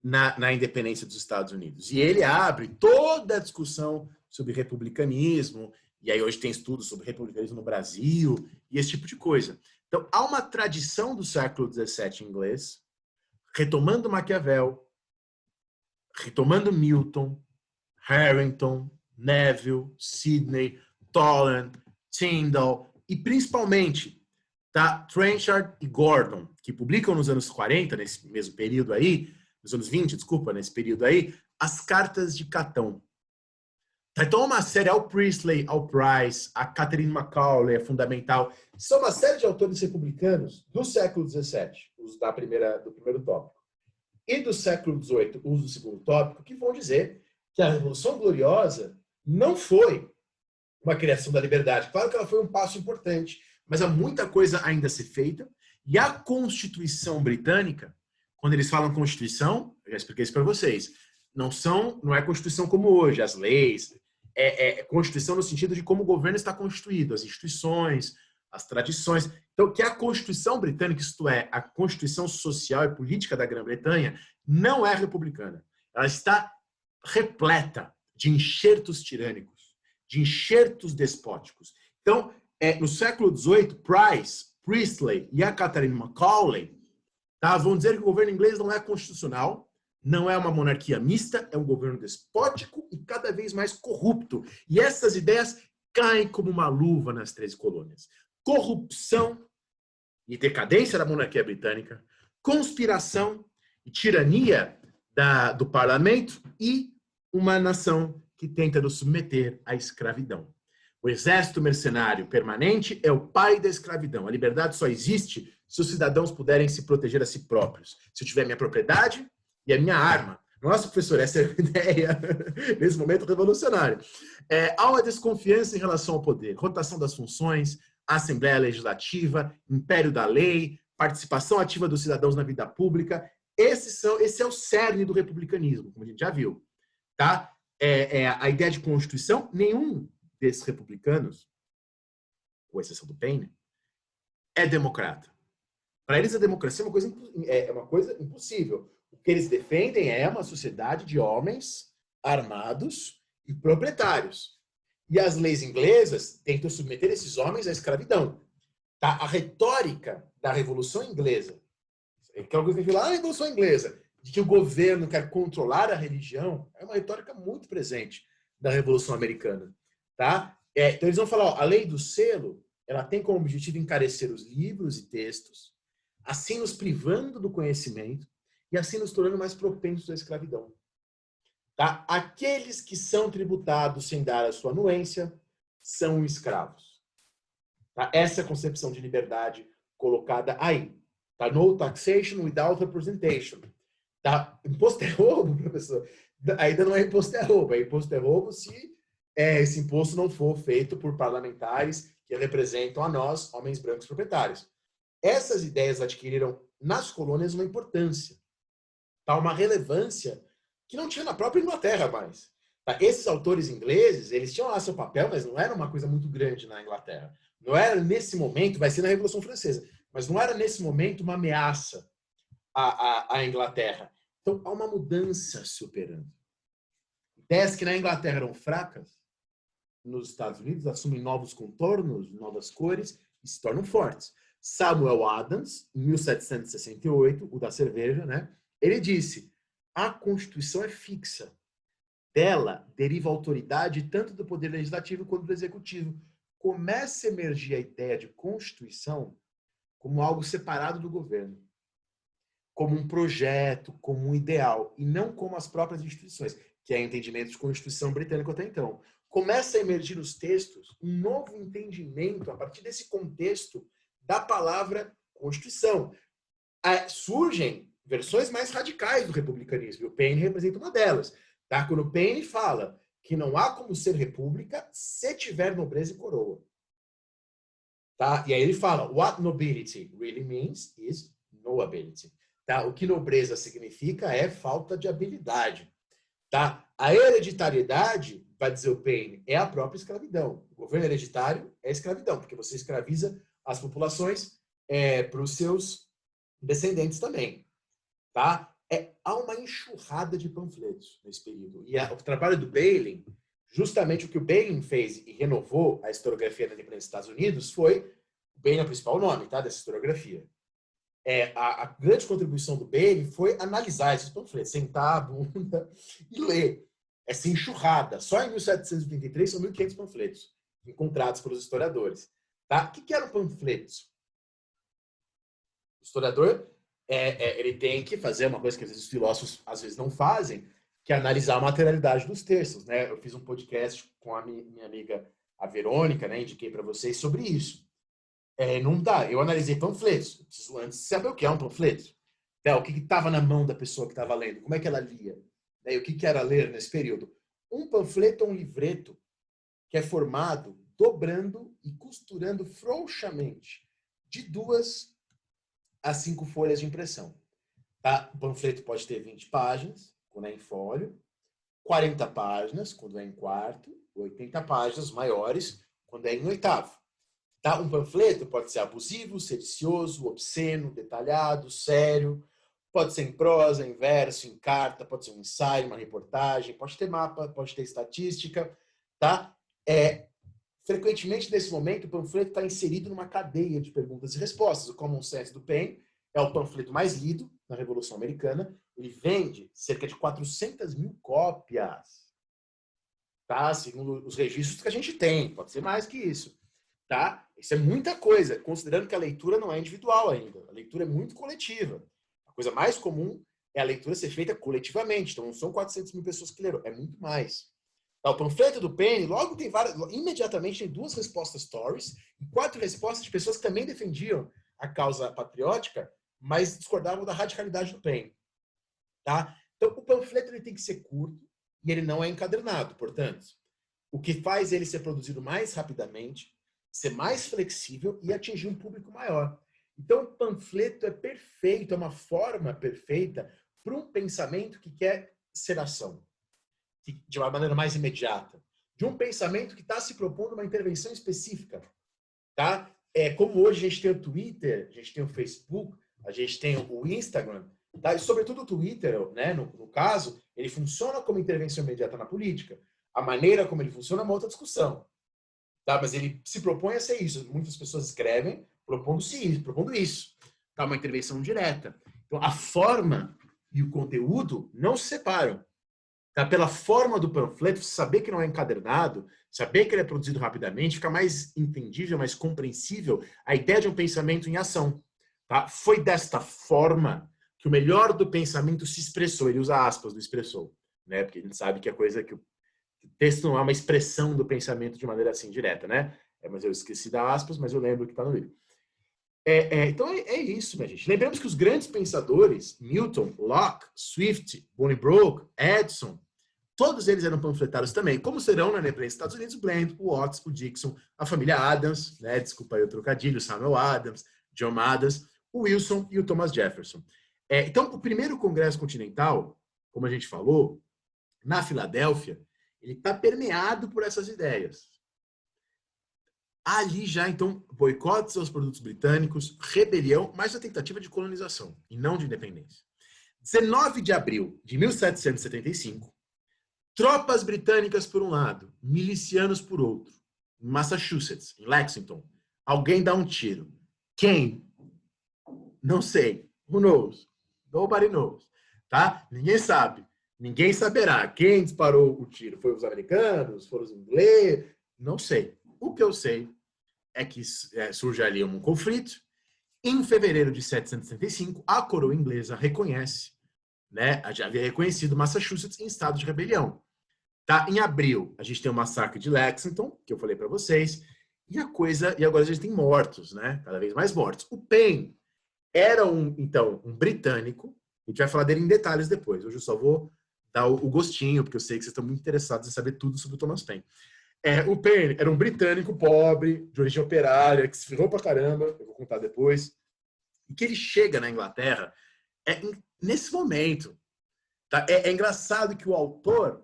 na independência dos Estados Unidos. E ele abre toda a discussão sobre republicanismo, e aí hoje tem estudos sobre republicanismo no Brasil, e esse tipo de coisa. Então, há uma tradição do século XVII inglês, retomando Maquiavel, retomando Milton, Harrington, Neville, Sidney, Toland, Tyndall e principalmente Trenchard e Gordon, que publicam nos anos 40, nesse mesmo período aí, nos anos 20, desculpa, nesse período aí, as Cartas de Catão. Então, uma série, ao Priestley, ao Price, a Catherine Macaulay, é fundamental. São uma série de autores republicanos do século XVII, os do primeiro tópico, e do século XVIII, os do segundo tópico, que vão dizer que a Revolução Gloriosa não foi uma criação da liberdade. Claro que ela foi um passo importante, mas há muita coisa ainda a ser feita. E a Constituição Britânica, quando eles falam Constituição, eu já expliquei isso para vocês, não é Constituição como hoje, as leis, é Constituição no sentido de como o governo está constituído, as instituições, as tradições. Então, que a Constituição Britânica, isto é, a Constituição Social e Política da Grã-Bretanha, não é republicana. Ela está repleta de enxertos tirânicos, de enxertos despóticos. Então, no século XVIII, Price, Priestley e a Catherine Macaulay vão dizer que o governo inglês não é constitucional, não é uma monarquia mista, é um governo despótico e cada vez mais corrupto. E essas ideias caem como uma luva nas 13 colônias. Corrupção e decadência da monarquia britânica, conspiração e tirania do parlamento e uma nação que tenta nos submeter à escravidão. O exército mercenário permanente é o pai da escravidão. A liberdade só existe se os cidadãos puderem se proteger a si próprios. Se eu tiver minha propriedade e a minha arma. Nossa, professor, essa é a ideia nesse momento revolucionário. Há uma desconfiança em relação ao poder, rotação das funções, Assembleia Legislativa, império da lei, participação ativa dos cidadãos na vida pública. Esse é o cerne do republicanismo, como a gente já viu. Tá? A ideia de Constituição, nenhum desses republicanos, com exceção do Paine, é democrata. Para eles, a democracia é uma coisa impossível. O que eles defendem é uma sociedade de homens armados e proprietários. E as leis inglesas tentam submeter esses homens à escravidão. Tá? A retórica da Revolução Inglesa, que alguns têm falar, a Revolução Inglesa, de que o governo quer controlar a religião, é uma retórica muito presente da Revolução Americana. Tá? Então eles vão falar, a lei do selo, ela tem como objetivo encarecer os livros e textos, assim nos privando do conhecimento e assim nos tornando mais propensos à escravidão. Tá? Aqueles que são tributados sem dar a sua anuência são escravos. Tá? Essa é a concepção de liberdade colocada aí. Tá? No taxation without representation. Tá? Imposto é roubo, professor? Ainda não é imposto é roubo. É imposto é roubo se esse imposto não for feito por parlamentares que representam a nós, homens brancos proprietários. Essas ideias adquiriram nas colônias uma importância, tá? Uma relevância que não tinha na própria Inglaterra mais. Tá? Esses autores ingleses, eles tinham lá seu papel, mas não era uma coisa muito grande na Inglaterra. Não era nesse momento, vai ser na Revolução Francesa, mas não era nesse momento uma ameaça à Inglaterra. Então, há uma mudança se operando. Ideias que na Inglaterra eram fracas, nos Estados Unidos assumem novos contornos, novas cores e se tornam fortes. Samuel Adams, em 1768, o da cerveja, né? Ele disse: a Constituição é fixa. Dela deriva a autoridade tanto do poder legislativo quanto do executivo. Começa a emergir a ideia de Constituição como algo separado do governo, como um projeto, como um ideal, e não como as próprias instituições, que é o entendimento de Constituição britânica até então. Começa a emergir nos textos um novo entendimento, a partir desse contexto, da palavra Constituição. Surgem versões mais radicais do republicanismo, e o Paine representa uma delas. Tá? Quando o Paine fala que não há como ser república se tiver nobreza e coroa. Tá? E aí ele fala, what nobility really means is no ability. Tá? O que nobreza significa é falta de habilidade. Tá? A hereditariedade, vai dizer o Paine, é a própria escravidão. O governo hereditário é escravidão, porque você escraviza as populações para os seus descendentes também. Tá? Há uma enxurrada de panfletos nesse período. E o trabalho do Bailey, justamente o que o Bailey fez e renovou a historiografia da independência dos Estados Unidos foi, o Bailey é o principal nome, tá, dessa historiografia. A grande contribuição do Bailey foi analisar esses panfletos, sentar a bunda e ler essa enxurrada. Só em 1783 são 1.500 panfletos encontrados pelos historiadores. Tá? O que eram panfletos? O historiador ele tem que fazer uma coisa que às vezes os filósofos às vezes não fazem, que é analisar a materialidade dos textos. Né? Eu fiz um podcast com a minha amiga, a Verônica, né? Indiquei para vocês sobre isso. Não dá. Eu analisei panfletos. Eu preciso antes saber o que é um panfleto. O que estava na mão da pessoa que estava lendo. Como é que ela lia. E o que era ler nesse período. Um panfleto é um livreto que é formado dobrando e costurando frouxamente de 2 a 5 folhas de impressão. Tá? O panfleto pode ter 20 páginas, quando é em folho, 40 páginas, quando é em quarto, 80 páginas maiores, quando é em oitavo. Tá? Um panfleto pode ser abusivo, sedicioso, obsceno, detalhado, sério, pode ser em prosa, em verso, em carta, pode ser um ensaio, uma reportagem, pode ter mapa, pode ter estatística. Tá? Frequentemente, nesse momento, o panfleto está inserido numa cadeia de perguntas e respostas. O Common Sense do Paine é o panfleto mais lido na Revolução Americana. Ele vende cerca de 400.000 cópias. Tá? Segundo os registros que a gente tem. Pode ser mais que isso. Tá? Isso é muita coisa, considerando que a leitura não é individual ainda. A leitura é muito coletiva. A coisa mais comum é a leitura ser feita coletivamente. Então, não são 400.000 pessoas que leram, é muito mais. Tá? O panfleto do Paine, logo tem imediatamente tem 2 respostas stories e 4 respostas de pessoas que também defendiam a causa patriótica, mas discordavam da radicalidade do Paine. Tá? Então, o panfleto ele tem que ser curto e ele não é encadernado, portanto. O que faz ele ser produzido mais rapidamente, ser mais flexível e atingir um público maior. Então, o panfleto é perfeito, é uma forma perfeita para um pensamento que quer ser ação, de uma maneira mais imediata, de um pensamento que está se propondo uma intervenção específica. Tá? Como hoje a gente tem o Twitter, a gente tem o Facebook, a gente tem o Instagram, tá? E sobretudo o Twitter, né, no caso, ele funciona como intervenção imediata na política. A maneira como ele funciona é uma outra discussão. Tá? Mas ele se propõe a ser isso. Muitas pessoas escrevem propondo isso. Tá? Uma intervenção direta. Então, a forma e o conteúdo não se separam. Tá? Pela forma do panfleto, saber que não é encadernado, saber que ele é produzido rapidamente, fica mais entendível, mais compreensível a ideia de um pensamento em ação. Tá? Foi desta forma que o melhor do pensamento se expressou. Ele usa aspas do expressou. né? Porque a gente sabe que a coisa que o texto não é uma expressão do pensamento de maneira assim direta, né? Mas eu esqueci da aspas, mas eu lembro que está no livro. Então é isso, minha gente. Lembramos que os grandes pensadores, Newton, Locke, Swift, Bolingbroke, Edison, todos eles eram panfletários também, como serão na imprensa dos Estados Unidos, o Bland, o Watts, o Dixon, a família Adams, né? Desculpa aí o trocadilho, Samuel Adams, John Adams, o Wilson e o Thomas Jefferson. Então, o primeiro Congresso Continental, como a gente falou, na Filadélfia, ele está permeado por essas ideias. Ali já, então, boicotes aos produtos britânicos, rebelião, mas a tentativa de colonização, e não de independência. 19 de abril de 1775, tropas britânicas por um lado, milicianos por outro. Em Massachusetts, em Lexington, alguém dá um tiro. Quem? Não sei. Who knows? Nobody knows. Tá? Ninguém sabe. Ninguém saberá. Quem disparou o tiro? Foi os americanos? Foram os ingleses? Não sei. O que eu sei é que surge ali um conflito. Em fevereiro de 1765, a coroa inglesa reconhece, né, já havia reconhecido Massachusetts em estado de rebelião. Tá? Em abril, a gente tem o massacre de Lexington, que eu falei para vocês, e agora a gente tem mortos, né? Cada vez mais mortos. O Paine era então, um britânico, a gente vai falar dele em detalhes depois. Hoje eu só vou dar o gostinho, porque eu sei que vocês estão muito interessados em saber tudo sobre o Thomas Paine. O Paine era um britânico pobre, de origem operária, que se ferrou pra caramba, eu vou contar depois, e que ele chega na Inglaterra nesse momento. Tá? É engraçado que o autor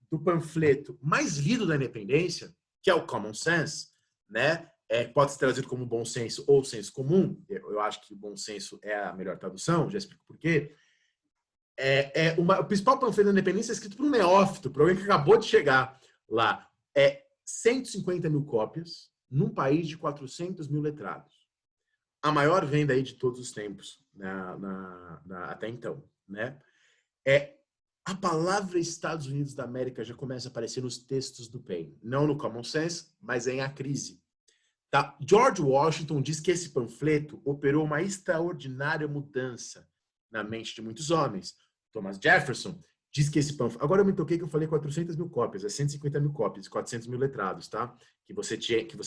do panfleto mais lido da independência, que é o Common Sense, né? Pode ser traduzido como bom senso ou senso comum. Eu acho que bom senso é a melhor tradução, já explico por quê. O principal panfleto da independência é escrito por um neófito, por alguém que acabou de chegar lá. 150 mil cópias num país de 400 mil letrados. A maior venda aí de todos os tempos, até então, né? A palavra Estados Unidos da América já começa a aparecer nos textos do Paine. Não no Common Sense, mas em A Crise. Tá? George Washington diz que esse panfleto operou uma extraordinária mudança na mente de muitos homens. Thomas Jefferson diz que esse panfleto... Agora eu me toquei que eu falei 400 mil cópias, 150 mil cópias, 400 mil letrados, tá? Que você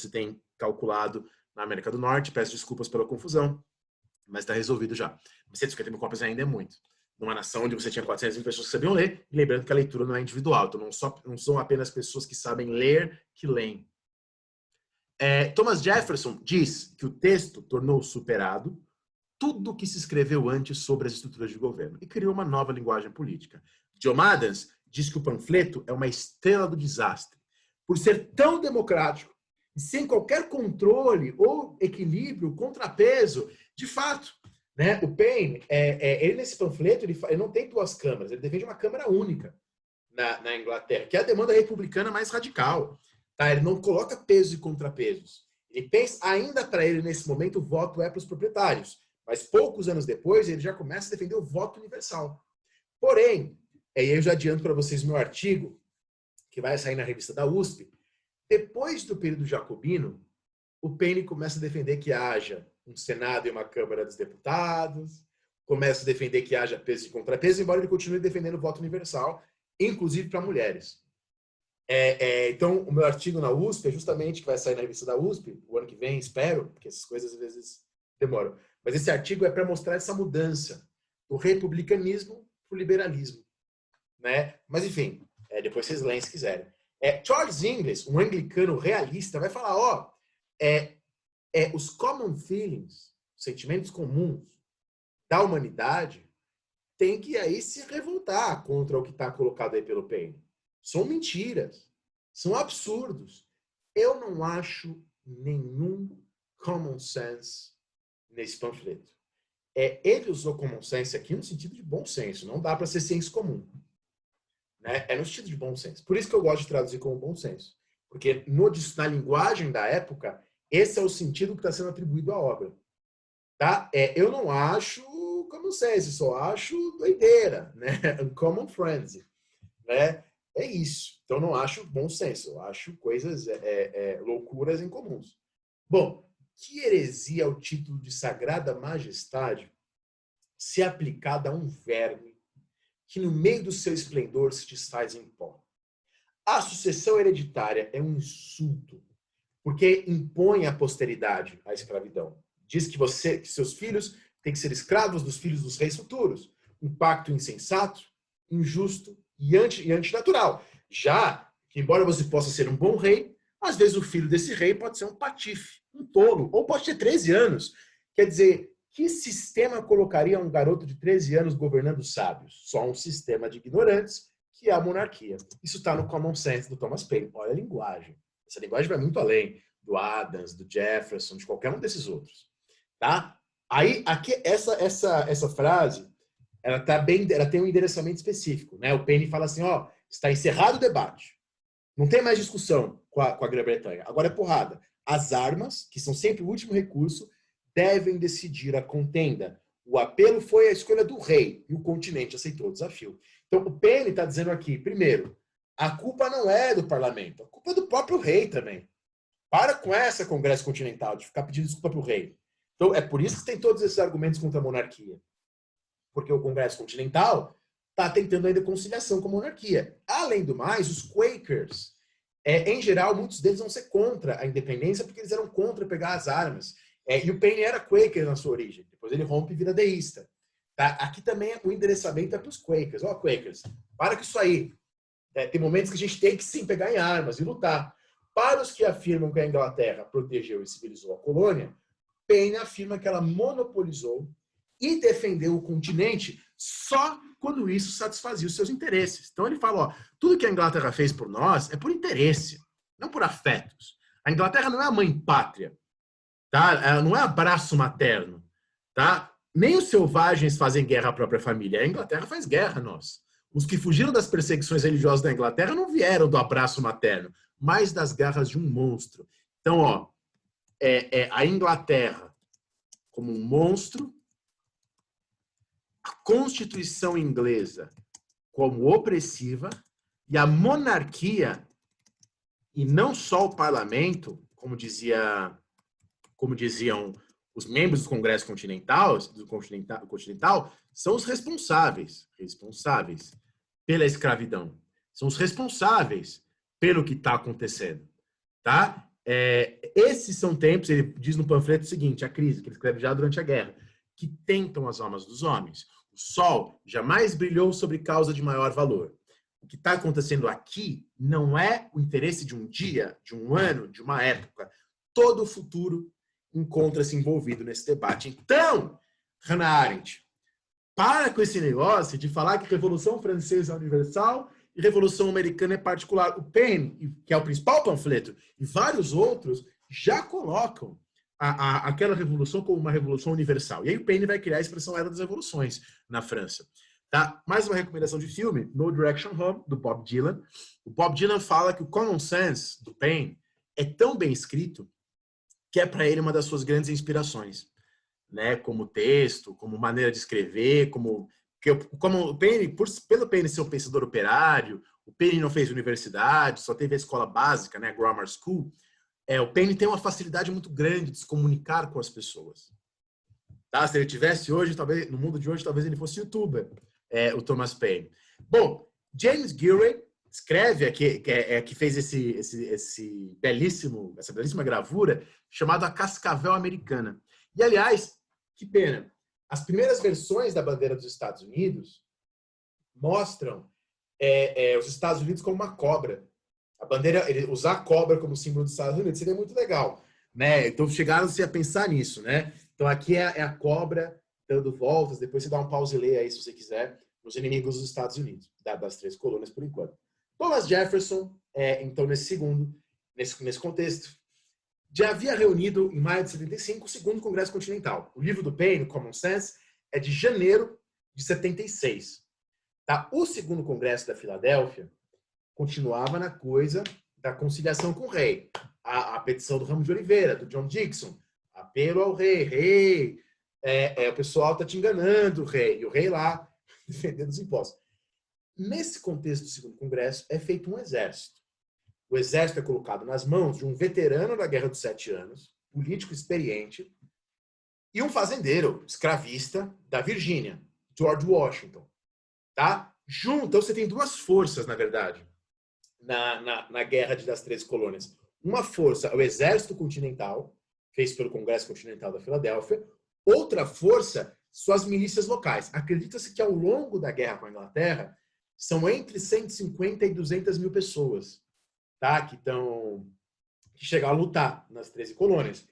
tem calculado na América do Norte. Peço desculpas pela confusão, mas está resolvido já. 150 mil cópias ainda é muito. Numa nação onde você tinha 400 mil pessoas que sabiam ler, e lembrando que a leitura não é individual, então não são apenas pessoas que sabem ler que leem. Thomas Jefferson diz que o texto tornou superado tudo o que se escreveu antes sobre as estruturas de governo e criou uma nova linguagem política. John Adams diz que o panfleto é uma estrela do desastre, por ser tão democrático e sem qualquer controle ou equilíbrio, contrapeso, de fato. Né? O Paine, ele nesse panfleto, ele não tem duas câmaras, ele defende uma câmara única na Inglaterra, que é a demanda republicana mais radical. Tá? Ele não coloca pesos e contrapesos. Ele pensa, ainda para ele, nesse momento, o voto é para os proprietários. Mas poucos anos depois, ele já começa a defender o voto universal. Porém, aí eu já adianto para vocês meu artigo, que vai sair na revista da USP, depois do período jacobino, o Paine começa a defender que haja um Senado e uma Câmara dos Deputados, começa a defender que haja peso e contrapeso, embora ele continue defendendo o voto universal, inclusive para mulheres. Então, o meu artigo na USP é justamente, que vai sair na revista da USP, o ano que vem, espero, porque essas coisas às vezes demoram. Mas esse artigo é para mostrar essa mudança do republicanismo para o liberalismo. Né? Mas, enfim, depois vocês leem se quiserem. Charles Inglis, um anglicano realista, vai falar, os common feelings, sentimentos comuns da humanidade, tem que aí se revoltar contra o que está colocado aí pelo Paine. São mentiras, são absurdos. Eu não acho nenhum common sense nesse panfleto. Ele usou common sense aqui no sentido de bom senso, não dá para ser senso comum. Né? É no sentido de bom senso. Por isso que eu gosto de traduzir como bom senso. Porque na linguagem da época, esse é o sentido que está sendo atribuído à obra. Tá? Eu não acho common sense, só acho doideira, né? Uncommon frenzy. Né? É isso. Então, não acho bom senso. Eu acho coisas, loucuras incomuns. Bom, que heresia é o título de Sagrada Majestade se aplicada a um verme que no meio do seu esplendor se desfaz em pó. A sucessão hereditária é um insulto, porque impõe à posteridade a escravidão. Diz que seus filhos têm que ser escravos dos filhos dos reis futuros. Um pacto insensato, injusto e antinatural. Já que, embora você possa ser um bom rei, às vezes o filho desse rei pode ser um patife, um tolo, ou pode ter 13 anos. Quer dizer, que sistema colocaria um garoto de 13 anos governando os sábios? Só um sistema de ignorantes, que é a monarquia. Isso está no Common Sense do Thomas Paine. Olha a linguagem. Essa linguagem vai muito além do Adams, do Jefferson, de qualquer um desses outros. Tá? Aí, aqui, essa frase, ela tem um endereçamento específico. Né? O Paine fala assim, ó, está encerrado o debate. Não tem mais discussão com a Grã-Bretanha. Agora é porrada. As armas, que são sempre o último recurso, devem decidir a contenda. O apelo foi a escolha do rei e o continente aceitou o desafio. Então, o Paine está dizendo aqui, primeiro, a culpa não é do parlamento, a culpa é do próprio rei também. Para com essa Congresso Continental de ficar pedindo desculpa para o rei. Então, é por isso que tem todos esses argumentos contra a monarquia. Porque o Congresso Continental está tentando ainda conciliação com a monarquia. Além do mais, os Quakers, em geral, muitos deles vão ser contra a independência porque eles eram contra pegar as armas. E o Paine era Quaker na sua origem. Depois ele rompe e vira deísta. Tá? Aqui também o endereçamento é para os Quakers. Ó, Quakers, para com isso aí. Tem momentos que a gente tem que sim pegar em armas e lutar. Para os que afirmam que a Inglaterra protegeu e civilizou a colônia, Paine afirma que ela monopolizou e defendeu o continente só quando isso satisfazia os seus interesses. Então ele fala, ó, tudo que a Inglaterra fez por nós é por interesse, não por afetos. A Inglaterra não é a mãe pátria, tá? Ela não é abraço materno, tá? Nem os selvagens fazem guerra à própria família. A Inglaterra faz guerra a nós. Os que fugiram das perseguições religiosas da Inglaterra não vieram do abraço materno, mas das garras de um monstro. Então, ó, a Inglaterra como um monstro, a Constituição inglesa como opressiva e a monarquia, e não só o parlamento, como diziam os membros do Congresso Continental, são os responsáveis pela escravidão. São os responsáveis pelo que está acontecendo. Tá? Esses são tempos, ele diz no panfleto o seguinte, a crise, que ele escreve já durante a guerra, que tentam as almas dos homens. O sol jamais brilhou sobre causa de maior valor. O que está acontecendo aqui não é o interesse de um dia, de um ano, de uma época. Todo o futuro encontra-se envolvido nesse debate. Então, Hannah Arendt, para com esse negócio de falar que a Revolução Francesa é universal e Revolução Americana é particular. O Paine, que é o principal panfleto, e vários outros já colocam aquela revolução como uma revolução universal. E aí o Paine vai criar a expressão Era das Revoluções na França. Tá? Mais uma recomendação de filme, No Direction Home, do Bob Dylan. O Bob Dylan fala que o Common Sense do Paine é tão bem escrito que é para ele uma das suas grandes inspirações, né? Como texto, como maneira de escrever, como o Paine, pelo Paine ser um pensador operário, o Paine não fez universidade, só teve a escola básica, né, Grammar School. O Paine tem uma facilidade muito grande de se comunicar com as pessoas. Tá? Se ele tivesse hoje, talvez no mundo de hoje, talvez ele fosse youtuber, o Thomas Paine. Bom, James Gillray escreve aqui, que fez essa belíssima gravura chamada A Cascavel Americana. E, aliás, que pena, as primeiras versões da bandeira dos Estados Unidos mostram os Estados Unidos como uma cobra. A bandeira, usar a cobra como símbolo dos Estados Unidos seria muito legal, né? Então chegaram-se a pensar nisso, né? Então aqui é a cobra dando voltas, depois você dá um pause e lê aí se você quiser, os inimigos dos Estados Unidos, das 3 colônias por enquanto. Thomas Jefferson, então nesse contexto, já havia reunido em maio de 75 o segundo Congresso Continental. O livro do Paine, Common Sense, é de janeiro de 76. Tá? O segundo Congresso da Filadélfia continuava na coisa da conciliação com o rei. A petição do Ramos de Oliveira, do John Dixon, apelo ao rei, o pessoal está te enganando, rei, e o rei lá defendendo os impostos. Nesse contexto do segundo congresso, é feito um exército. O exército é colocado nas mãos de um veterano da Guerra dos 7 Anos, político experiente, e um fazendeiro escravista da Virgínia, George Washington. Tá? Então você tem duas forças, na verdade, na Guerra das 13 Colônias. Uma força é o Exército Continental, feito pelo Congresso Continental da Filadélfia. Outra força são as milícias locais. Acredita-se que ao longo da guerra com a Inglaterra, são entre 150 e 200 mil pessoas, tá? que chegaram a lutar nas 13 colônias.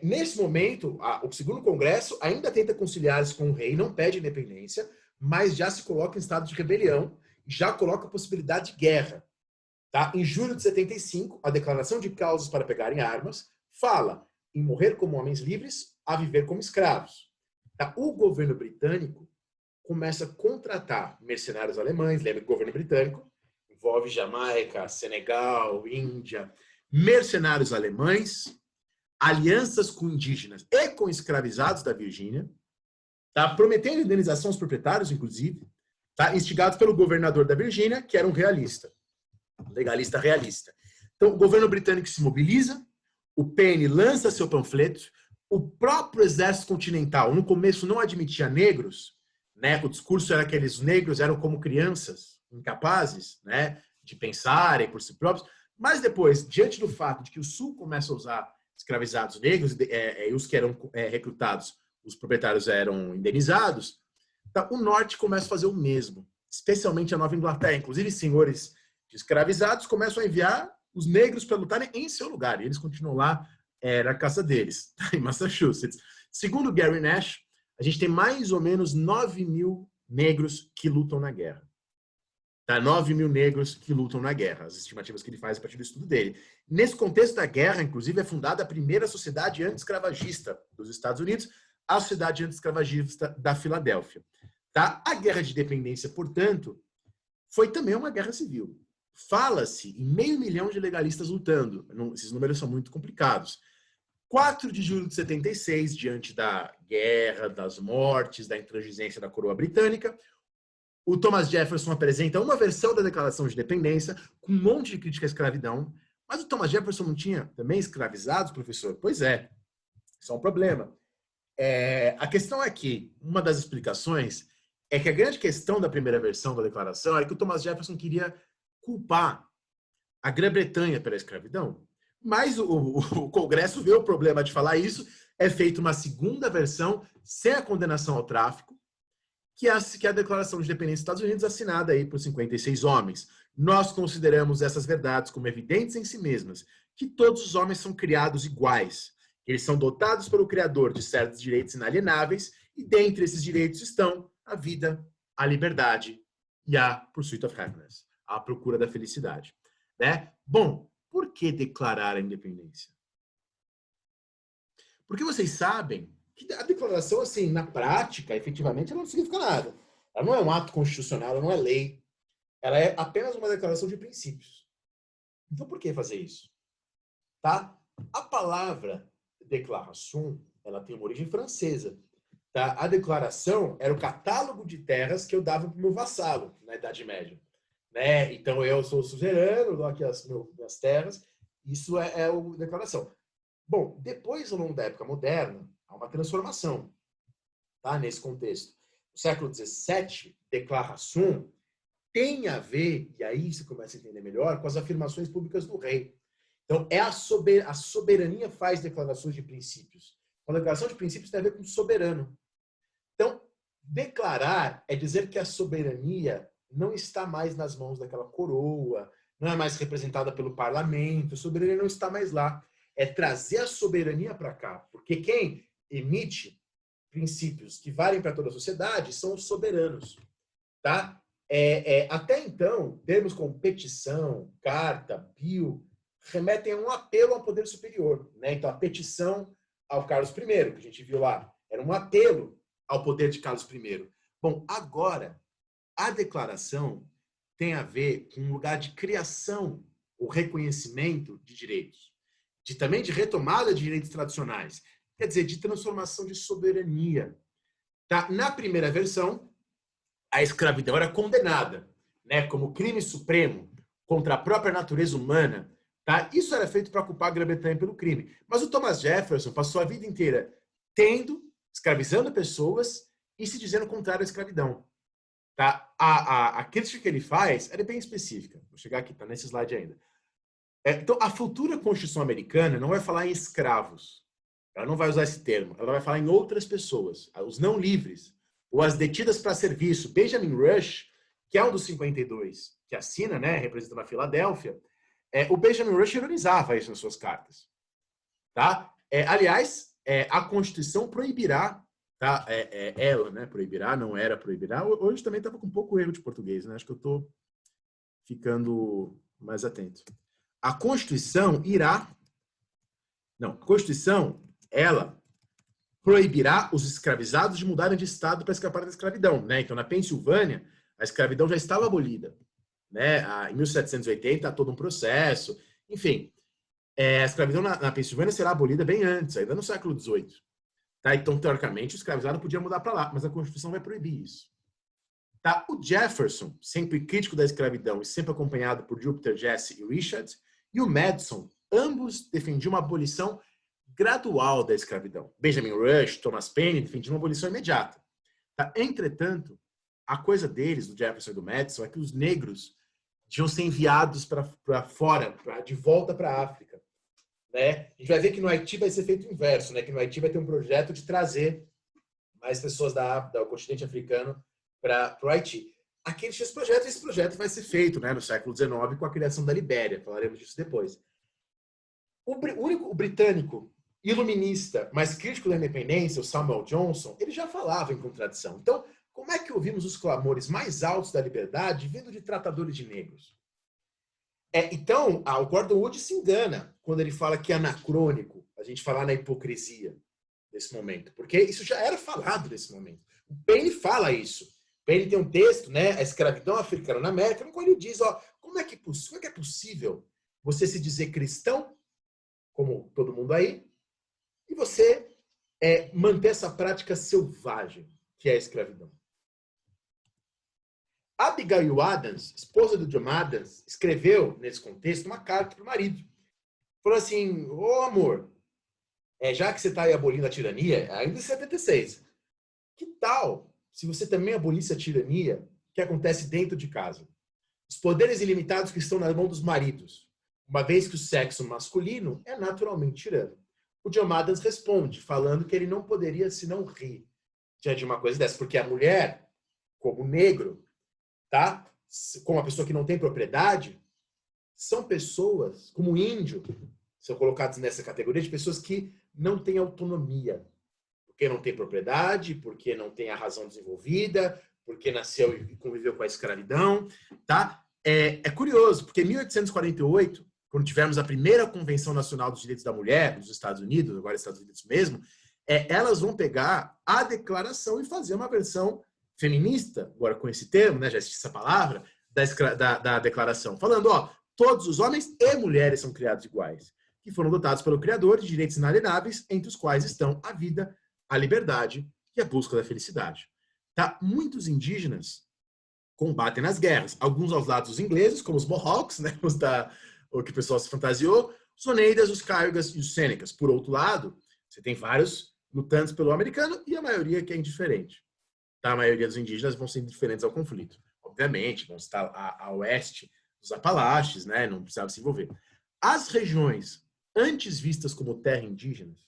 Nesse momento, o segundo congresso ainda tenta conciliar-se com o rei, não pede independência, mas já se coloca em estado de rebelião, já coloca a possibilidade de guerra. Tá? Em julho de 75, a declaração de causas para pegarem armas fala em morrer como homens livres a viver como escravos. Tá? O governo britânico começa a contratar mercenários alemães, lembra que o governo britânico envolve Jamaica, Senegal, Índia, mercenários alemães, alianças com indígenas e com escravizados da Virgínia, tá? Prometendo indenização aos proprietários, inclusive, tá? Instigado pelo governador da Virgínia, que era um legalista realista. Então, o governo britânico se mobiliza, o PN lança seu panfleto, o próprio exército continental, no começo, não admitia negros, né? O discurso era que os negros eram como crianças, incapazes, né, de pensarem por si próprios, mas depois, diante do fato de que o Sul começa a usar escravizados negros e os que eram recrutados, os proprietários eram indenizados, tá? O Norte começa a fazer o mesmo, especialmente a Nova Inglaterra. Inclusive, senhores de escravizados começam a enviar os negros para lutarem em seu lugar, e eles continuam lá na casa deles, em Massachusetts. Segundo Gary Nash, a gente tem mais ou menos 9 mil negros que lutam na guerra. Tá? 9 mil negros que lutam na guerra, as estimativas que ele faz a partir do estudo dele. Nesse contexto da guerra, inclusive, é fundada a primeira sociedade anti-escravagista dos Estados Unidos, a Sociedade Anti-Escravagista da Filadélfia. Tá? A Guerra de Independência, portanto, foi também uma guerra civil. Fala-se em 500 mil de legalistas lutando. Esses números são muito complicados. 4 de julho de 76, diante da guerra, das mortes, da intransigência da coroa britânica, o Thomas Jefferson apresenta uma versão da Declaração de Independência com um monte de crítica à escravidão, mas o Thomas Jefferson não tinha também escravizados, professor? Pois é, isso é um problema. A questão é que uma das explicações é que a grande questão da primeira versão da declaração era que o Thomas Jefferson queria culpar a Grã-Bretanha pela escravidão. Mas o Congresso vê o problema de falar isso, é feita uma segunda versão sem a condenação ao tráfico, que é a Declaração de Independência dos Estados Unidos, assinada aí por 56 homens. Nós consideramos essas verdades como evidentes em si mesmas, que todos os homens são criados iguais, eles são dotados pelo Criador de certos direitos inalienáveis, e dentre esses direitos estão a vida, a liberdade e a pursuit of happiness, a procura da felicidade. Né? Bom, por que declarar a independência? Porque vocês sabem que a declaração, assim, na prática, efetivamente, ela não significa nada. Ela não é um ato constitucional, ela não é lei. Ela é apenas uma declaração de princípios. Então, por que fazer isso? Tá? A palavra déclaration, ela tem uma origem francesa. Tá? A declaração era o catálogo de terras que eu dava para o meu vassalo na Idade Média. Né? Então, eu sou suzerano, dou aqui as minhas terras. Isso é a declaração. Bom, depois, ao longo da época moderna, há uma transformação, tá? Nesse contexto. No século XVII, declaração tem a ver, e aí você começa a entender melhor, com as afirmações públicas do rei. Então, a soberania faz declarações de princípios. A declaração de princípios tem a ver com soberano. Então, declarar é dizer que a soberania não está mais nas mãos daquela coroa, não é mais representada pelo parlamento, a soberania não está mais lá. É trazer a soberania para cá, porque quem emite princípios que valem para toda a sociedade são os soberanos, tá? Até então, termos como petição, carta, bill, remetem a um apelo ao poder superior, né? Então, a petição ao Carlos I, que a gente viu lá, era um apelo ao poder de Carlos I. Bom, agora, a declaração tem a ver com um lugar de criação, o reconhecimento de direitos. Também de retomada de direitos tradicionais, quer dizer, de transformação de soberania. Tá? Na primeira versão, a escravidão era condenada, né, como crime supremo contra a própria natureza humana. Tá? Isso era feito para culpar a Grã-Bretanha pelo crime. Mas o Thomas Jefferson passou a vida inteira escravizando pessoas e se dizendo contrário à escravidão. Tá? A crítica que ele faz é bem específica. Vou chegar aqui, tá nesse slide ainda. Então, a futura Constituição americana não vai falar em escravos. Ela não vai usar esse termo. Ela vai falar em outras pessoas, os não livres, ou as detidas para serviço. Benjamin Rush, que é um dos 52 que assina, né, representando a Filadélfia, o Benjamin Rush ironizava isso nas suas cartas. Tá? Aliás, a Constituição proibirá, tá? Ela, né, proibirá, não era proibirá. Hoje também estava com um pouco erro de português, né? Acho que eu estou ficando mais atento. A Constituição ela proibirá os escravizados de mudarem de estado para escapar da escravidão, né? Então, na Pensilvânia, a escravidão já estava abolida, né? Em 1780, há todo um processo. Enfim, a escravidão na Pensilvânia será abolida bem antes, ainda no século XVIII. Tá? Então, teoricamente, o escravizado podia mudar para lá, mas a Constituição vai proibir isso. Tá? O Jefferson, sempre crítico da escravidão e sempre acompanhado por Jupiter, Jesse e Richard, e o Madison, ambos defendiam uma abolição gradual da escravidão. Benjamin Rush, Thomas Paine defendiam uma abolição imediata. Tá? Entretanto, a coisa deles, do Jefferson e do Madison, é que os negros deviam ser enviados para fora, de volta para a África. Né? A gente vai ver que no Haiti vai ser feito o inverso, né? Que no Haiti vai ter um projeto de trazer mais pessoas do continente africano para o Haiti. Aqui esse projeto vai ser feito, né, no século XIX com a criação da Libéria, falaremos disso depois. O britânico iluminista, mais crítico da independência, o Samuel Johnson, ele já falava em contradição. Então, como é que ouvimos os clamores mais altos da liberdade vindo de tratadores de negros? Então, o Gordon Wood se engana quando ele fala que é anacrônico a gente falar na hipocrisia desse momento, porque isso já era falado nesse momento. O Paine fala isso. Paine tem um texto, né, A Escravidão Africana na América, no qual ele diz, como é que é possível você se dizer cristão, como todo mundo aí, e você manter essa prática selvagem, que é a escravidão. Abigail Adams, esposa do John Adams, escreveu, nesse contexto, uma carta para o marido. Falou assim, amor, já que você está aí abolindo a tirania, ainda em 76, que tal se você também abolisse a tirania que acontece dentro de casa? Os poderes ilimitados que estão na mão dos maridos, uma vez que o sexo masculino é naturalmente tirano. O John Adams responde, falando que ele não poderia senão rir diante de uma coisa dessa, porque a mulher, como negro, tá? Como uma pessoa que não tem propriedade, são pessoas, como índio, são colocados nessa categoria de pessoas que não têm autonomia, porque não tem propriedade, porque não tem a razão desenvolvida, porque nasceu e conviveu com a escravidão, tá? É curioso, porque em 1848, quando tivemos a primeira Convenção Nacional dos Direitos da Mulher, nos Estados Unidos, agora Estados Unidos mesmo, elas vão pegar a declaração e fazer uma versão feminista, agora com esse termo, né, já existe essa palavra, da declaração, falando, todos os homens e mulheres são criados iguais, que foram dotados pelo Criador de direitos inalienáveis, entre os quais estão a vida, a liberdade e a busca da felicidade. Tá? Muitos indígenas combatem nas guerras, alguns aos lados dos ingleses, como os Mohawks, né, o que o pessoal se fantasiou, os Oneidas, os Cayugas e os Sênecas. Por outro lado, você tem vários lutantes pelo americano e a maioria que é indiferente. Tá? A maioria dos indígenas vão ser indiferentes ao conflito. Obviamente, vão estar a oeste dos Apalaches, né? Não precisava se envolver. As regiões antes vistas como terra indígenas,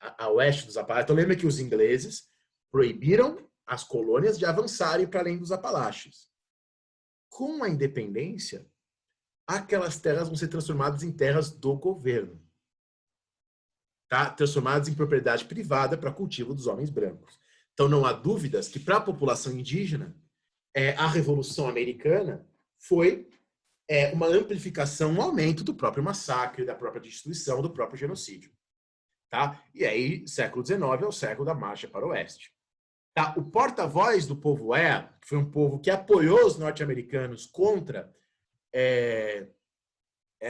a oeste dos Apalaches, então lembra que os ingleses proibiram as colônias de avançarem para além dos Apalaches. Com a independência, aquelas terras vão ser transformadas em terras do governo. Tá? Transformadas em propriedade privada para cultivo dos homens brancos. Então, não há dúvidas que, para a população indígena, a Revolução Americana foi uma amplificação, um aumento do próprio massacre, da própria destruição, do próprio genocídio. Tá? E aí, século XIX é o século da marcha para o oeste. Tá? O porta-voz do povo que foi um povo que apoiou os norte-americanos contra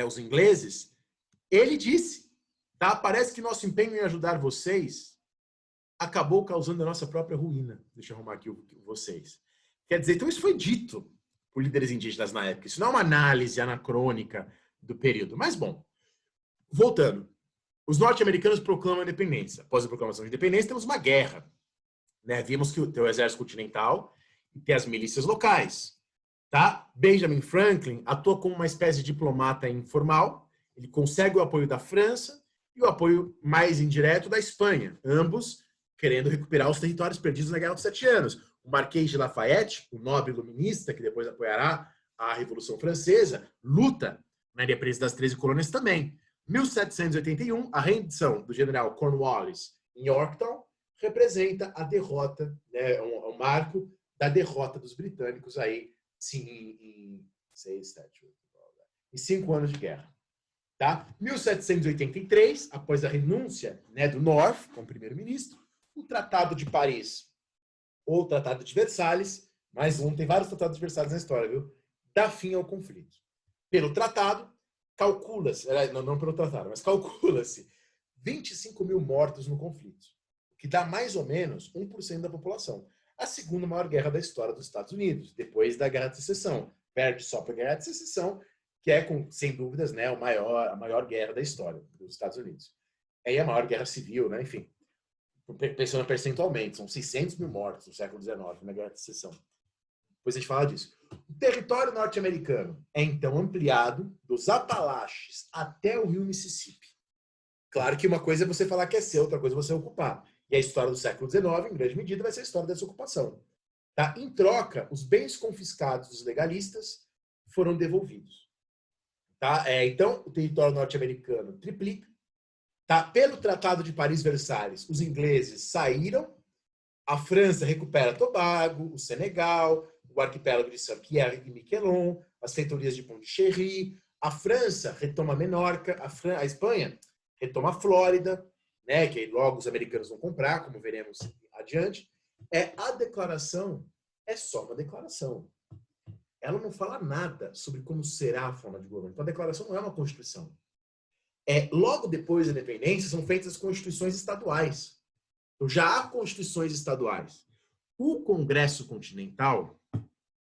os ingleses, ele disse, tá? Parece que nosso empenho em ajudar vocês acabou causando a nossa própria ruína. Deixa eu arrumar aqui vocês. Quer dizer, então isso foi dito por líderes indígenas na época. Isso não é uma análise anacrônica do período. Mas, bom, voltando. Os norte-americanos proclamam a independência. Após a proclamação de independência, temos uma guerra. Né? Vimos que o exército continental e ter as milícias locais. Tá? Benjamin Franklin atua como uma espécie de diplomata informal, ele consegue o apoio da França e o apoio mais indireto da Espanha, ambos querendo recuperar os territórios perdidos na Guerra dos Sete Anos. O Marquês de Lafayette, o nobre iluminista, que depois apoiará a Revolução Francesa, luta na defesa das 13 colônias também. 1781, a rendição do general Cornwallis em Yorktown representa a derrota, né, um marco da derrota dos britânicos aí, sim, em 5 anos de guerra. Tá? 1783, após a renúncia, né, do North como primeiro-ministro, o Tratado de Paris, ou o Tratado de Versalhes, mais um, tem vários tratados de Versalhes na história, viu? Dá fim ao conflito. Pelo tratado, calcula-se, não pelo tratado, mas calcula-se 25 mil mortos no conflito, o que dá mais ou menos 1% da população. A segunda maior guerra da história dos Estados Unidos, depois da Guerra de Secessão. Perde só para a Guerra de Secessão, que é, sem dúvidas, né, a maior guerra da história dos Estados Unidos. É a maior guerra civil, né? Enfim, pensando percentualmente, são 600 mil mortos no século XIX, na Guerra de Secessão. Depois a gente fala disso. O território norte-americano é, então, ampliado dos Apalaches até o rio Mississippi. Claro que uma coisa é você falar que é seu, outra coisa é você ocupar. E a história do século XIX, em grande medida, vai ser a história dessa ocupação. Tá? Em troca, os bens confiscados dos legalistas foram devolvidos. Tá? Então, o território norte-americano triplica. Tá? Pelo Tratado de Paris-Versalhes, os ingleses saíram, a França recupera Tobago, o Senegal, o arquipélago de Saint-Pierre e Miquelon, as feitorias de Pondicherry, a França retoma Menorca, a Espanha retoma a Flórida, né, que logo os americanos vão comprar, como veremos adiante. A declaração é só uma declaração. Ela não fala nada sobre como será a forma de governo. Então, a declaração não é uma constituição. Logo depois da independência, são feitas as constituições estaduais. Então, já há constituições estaduais. O Congresso Continental,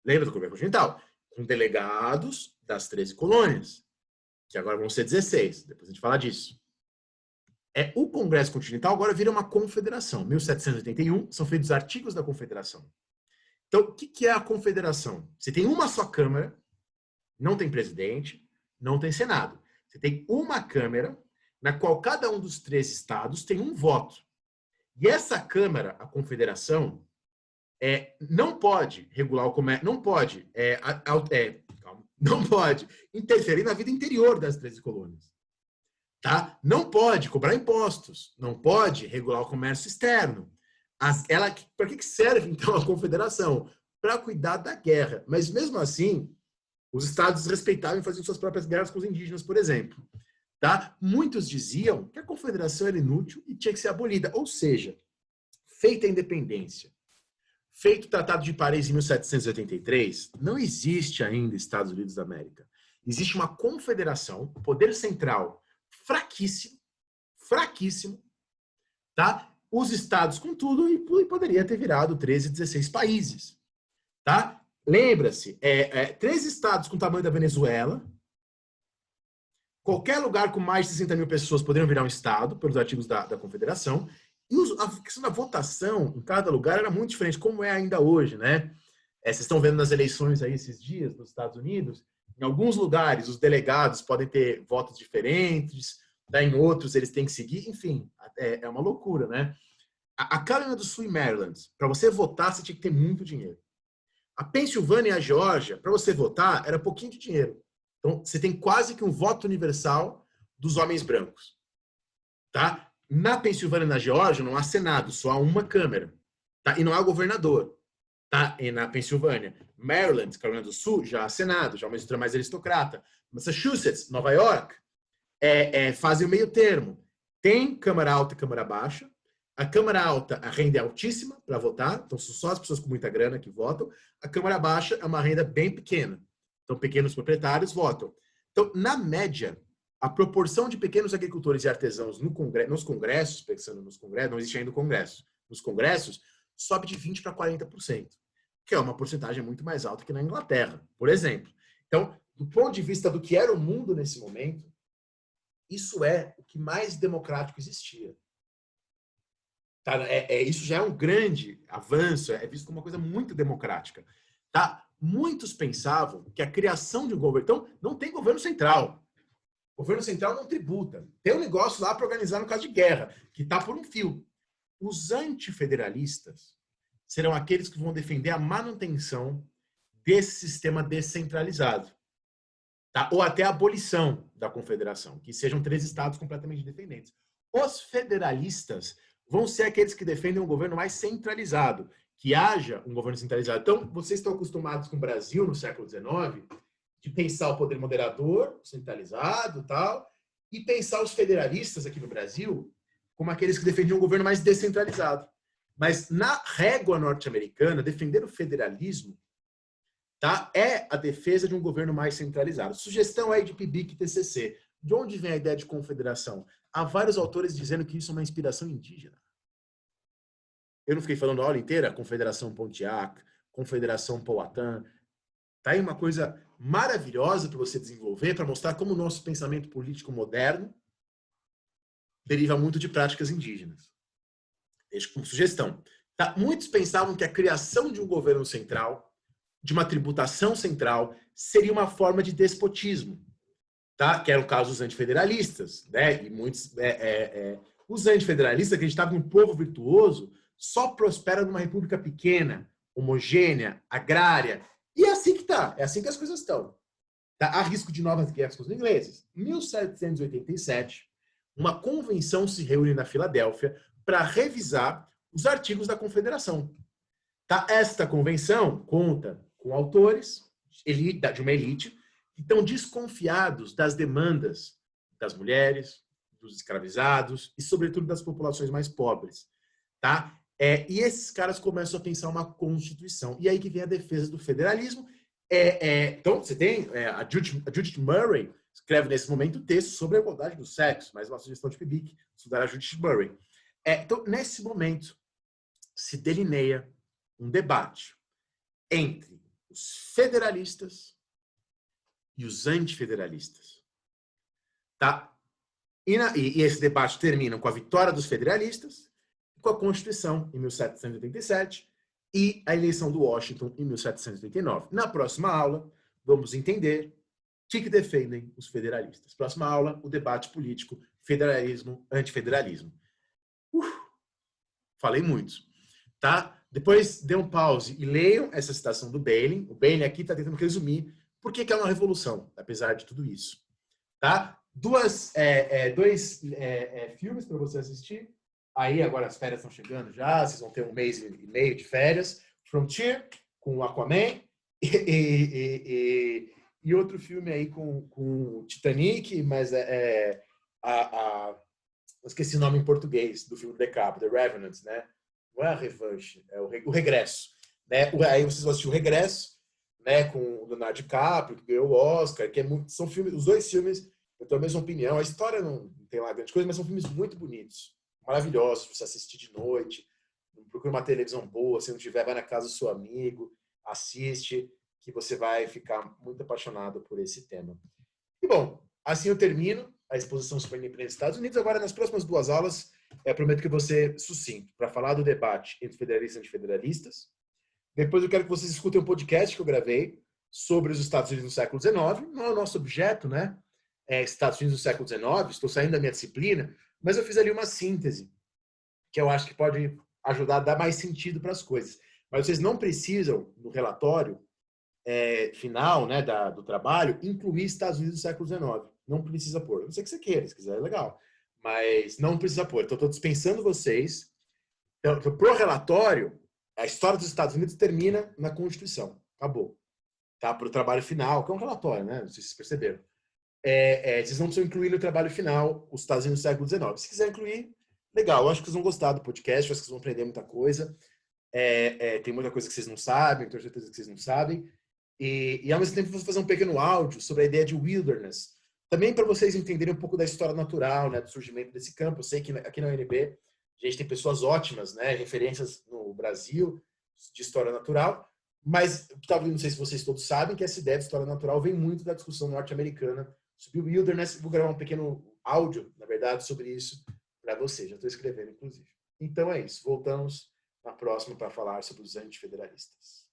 lembra do Congresso Continental? Com delegados das 13 colônias, que agora vão ser 16, depois a gente fala disso. O Congresso Continental agora vira uma confederação. 1781, são feitos artigos da confederação. Então, o que é a confederação? Você tem uma só Câmara, não tem presidente, não tem Senado. Você tem uma Câmara, na qual cada um dos 13 estados tem um voto. E essa Câmara, a confederação, não pode regular o comércio, não pode interferir na vida interior das 13 colônias. Tá? Não pode cobrar impostos, não pode regular o comércio externo. Para que serve, então, a confederação? Para cuidar da guerra. Mas, mesmo assim, os estados respeitavam e faziam suas próprias guerras com os indígenas, por exemplo. Tá? Muitos diziam que a confederação era inútil e tinha que ser abolida. Ou seja, feita a independência, feito o Tratado de Paris em 1783, não existe ainda Estados Unidos da América. Existe uma confederação, poder central fraquíssimo, tá? Os estados com tudo e poderia ter virado 13, 16 países, tá? Lembra-se, 13 estados com o tamanho da Venezuela, qualquer lugar com mais de 60 mil pessoas poderiam virar um estado, pelos artigos da Confederação, e a questão da votação em cada lugar era muito diferente, como é ainda hoje, né? Vocês estão vendo nas eleições aí esses dias nos Estados Unidos, em alguns lugares os delegados podem ter votos diferentes, em outros eles têm que seguir, enfim, é uma loucura, né? A Carolina do Sul e Maryland, para você votar, você tinha que ter muito dinheiro. A Pensilvânia e a Geórgia, para você votar, era pouquinho de dinheiro. Então, você tem quase que um voto universal dos homens brancos. Tá? Na Pensilvânia e na Geórgia, não há Senado, só há uma Câmara. Tá? E não há governador. Tá? E na Pensilvânia, Maryland, Carolina do Sul, já há Senado, já há uma estrutura mais aristocrata. Massachusetts, Nova York, fazem o meio termo. Tem Câmara Alta e Câmara Baixa. A Câmara Alta, a renda é altíssima para votar, então são só as pessoas com muita grana que votam. A Câmara Baixa é uma renda bem pequena, então pequenos proprietários votam. Então, na média, a proporção de pequenos agricultores e artesãos nos congressos, pensando nos congressos, não existe ainda o congresso, nos congressos, sobe de 20% para 40%, que é uma porcentagem muito mais alta que na Inglaterra, por exemplo. Então, do ponto de vista do que era o mundo nesse momento, isso é o que mais democrático existia. Tá? Isso já é um grande avanço, é visto como uma coisa muito democrática. Tá? Muitos pensavam que a criação de um governo... Então, não tem governo central. O governo central não tributa. Tem um negócio lá para organizar no caso de guerra, que está por um fio. Os antifederalistas serão aqueles que vão defender a manutenção desse sistema descentralizado. Tá? Ou até a abolição da confederação, que sejam 3 estados completamente independentes. Os federalistas vão ser aqueles que defendem um governo mais centralizado, que haja um governo centralizado. Então, vocês estão acostumados com o Brasil no século XIX, de pensar o poder moderador, centralizado, tal, e pensar os federalistas aqui no Brasil como aqueles que defendiam um governo mais descentralizado. Mas na régua norte-americana, defender o federalismo, tá, é a defesa de um governo mais centralizado. Sugestão aí de PIBIC e TCC. De onde vem a ideia de confederação? Há vários autores dizendo que isso é uma inspiração indígena. Eu não fiquei falando a aula inteira? Confederação Pontiac, Confederação Powhatan. Tá aí uma coisa maravilhosa para você desenvolver, para mostrar como o nosso pensamento político moderno deriva muito de práticas indígenas. Deixo como sugestão. Tá? Muitos pensavam que a criação de um governo central, de uma tributação central, seria uma forma de despotismo. Tá? Que era o caso dos antifederalistas. Né? E muitos, os antifederalistas acreditavam que um povo virtuoso só prospera numa república pequena, homogênea, agrária. E é assim que está, é assim que as coisas estão. Tá? Há risco de novas guerras com os ingleses. Em 1787, uma convenção se reúne na Filadélfia para revisar os artigos da Confederação. Tá? Esta convenção conta com autores de uma elite que estão desconfiados das demandas das mulheres, dos escravizados e, sobretudo, das populações mais pobres. Tá? E esses caras começam a pensar uma constituição. E aí que vem a defesa do federalismo. Então, você tem a Judith Murray, escreve nesse momento o texto sobre a igualdade do sexo, mais uma sugestão de PIBIC, estudar a Judith Murray. Então, nesse momento, se delineia um debate entre os federalistas e os antifederalistas. Tá? E esse debate termina com a vitória dos federalistas, com a Constituição, em 1787, e a eleição do Washington, em 1789. Na próxima aula, vamos entender o que defendem os federalistas. Próxima aula, o debate político, federalismo, antifederalismo. Falei muito. Tá? Depois dê um pause e leiam essa citação do Bailey. O Bailey aqui está tentando resumir por que é uma revolução, apesar de tudo isso. Tá? Dois filmes para você assistir. Aí agora as férias estão chegando já, vocês vão ter um mês e meio de férias. Frontier, com o Aquaman, e outro filme aí com Titanic, mas eu esqueci o nome em português do filme do DiCaprio, The Revenant, né? Não é a Revanche, é o Regresso. Né? Aí vocês vão assistir o Regresso, né? Com o Leonardo DiCaprio, que ganhou o Oscar, que são filmes, os 2 filmes, eu tenho a mesma opinião. A história não tem lá grande coisa, mas são filmes muito bonitos, maravilhosos para você assistir de noite. Procura uma televisão boa, se não tiver, vai na casa do seu amigo, assiste, que você vai ficar muito apaixonado por esse tema. E bom, assim eu termino a exposição sobre a independência dos Estados Unidos. Agora, nas próximas 2 aulas, prometo que eu vou ser sucinto para falar do debate entre federalistas e antifederalistas. Depois eu quero que vocês escutem um podcast que eu gravei sobre os Estados Unidos no século XIX. Não é o nosso objeto, né? Estados Unidos no século XIX, estou saindo da minha disciplina, mas eu fiz ali uma síntese que eu acho que pode ajudar a dar mais sentido para as coisas. Mas vocês não precisam, no relatório final, né, do trabalho, incluir Estados Unidos do século XIX. Não precisa pôr. Não sei o que você queira, se quiser é legal. Mas não precisa pôr. Então, estou dispensando vocês. Então, para o relatório, a história dos Estados Unidos termina na Constituição. Acabou. Tá? Para o trabalho final, que é um relatório, né? Não sei se vocês perceberam. Vocês não precisam incluir no trabalho final os Estados Unidos do século XIX. Se quiser incluir, legal. Eu acho que vocês vão gostar do podcast, eu acho que vocês vão aprender muita coisa. Tem muita coisa que vocês não sabem, tenho certeza que vocês não sabem. E ao mesmo tempo, vou fazer um pequeno áudio sobre a ideia de wilderness. Também para vocês entenderem um pouco da história natural, né, do surgimento desse campo. Eu sei que aqui na UNB a gente tem pessoas ótimas, né, referências no Brasil de história natural, mas talvez, não sei se vocês todos sabem, que essa ideia de história natural vem muito da discussão norte-americana sobre o wilderness. Vou gravar um pequeno áudio, na verdade, sobre isso para vocês. Já estou escrevendo, inclusive. Então é isso. Voltamos na próxima para falar sobre os antifederalistas.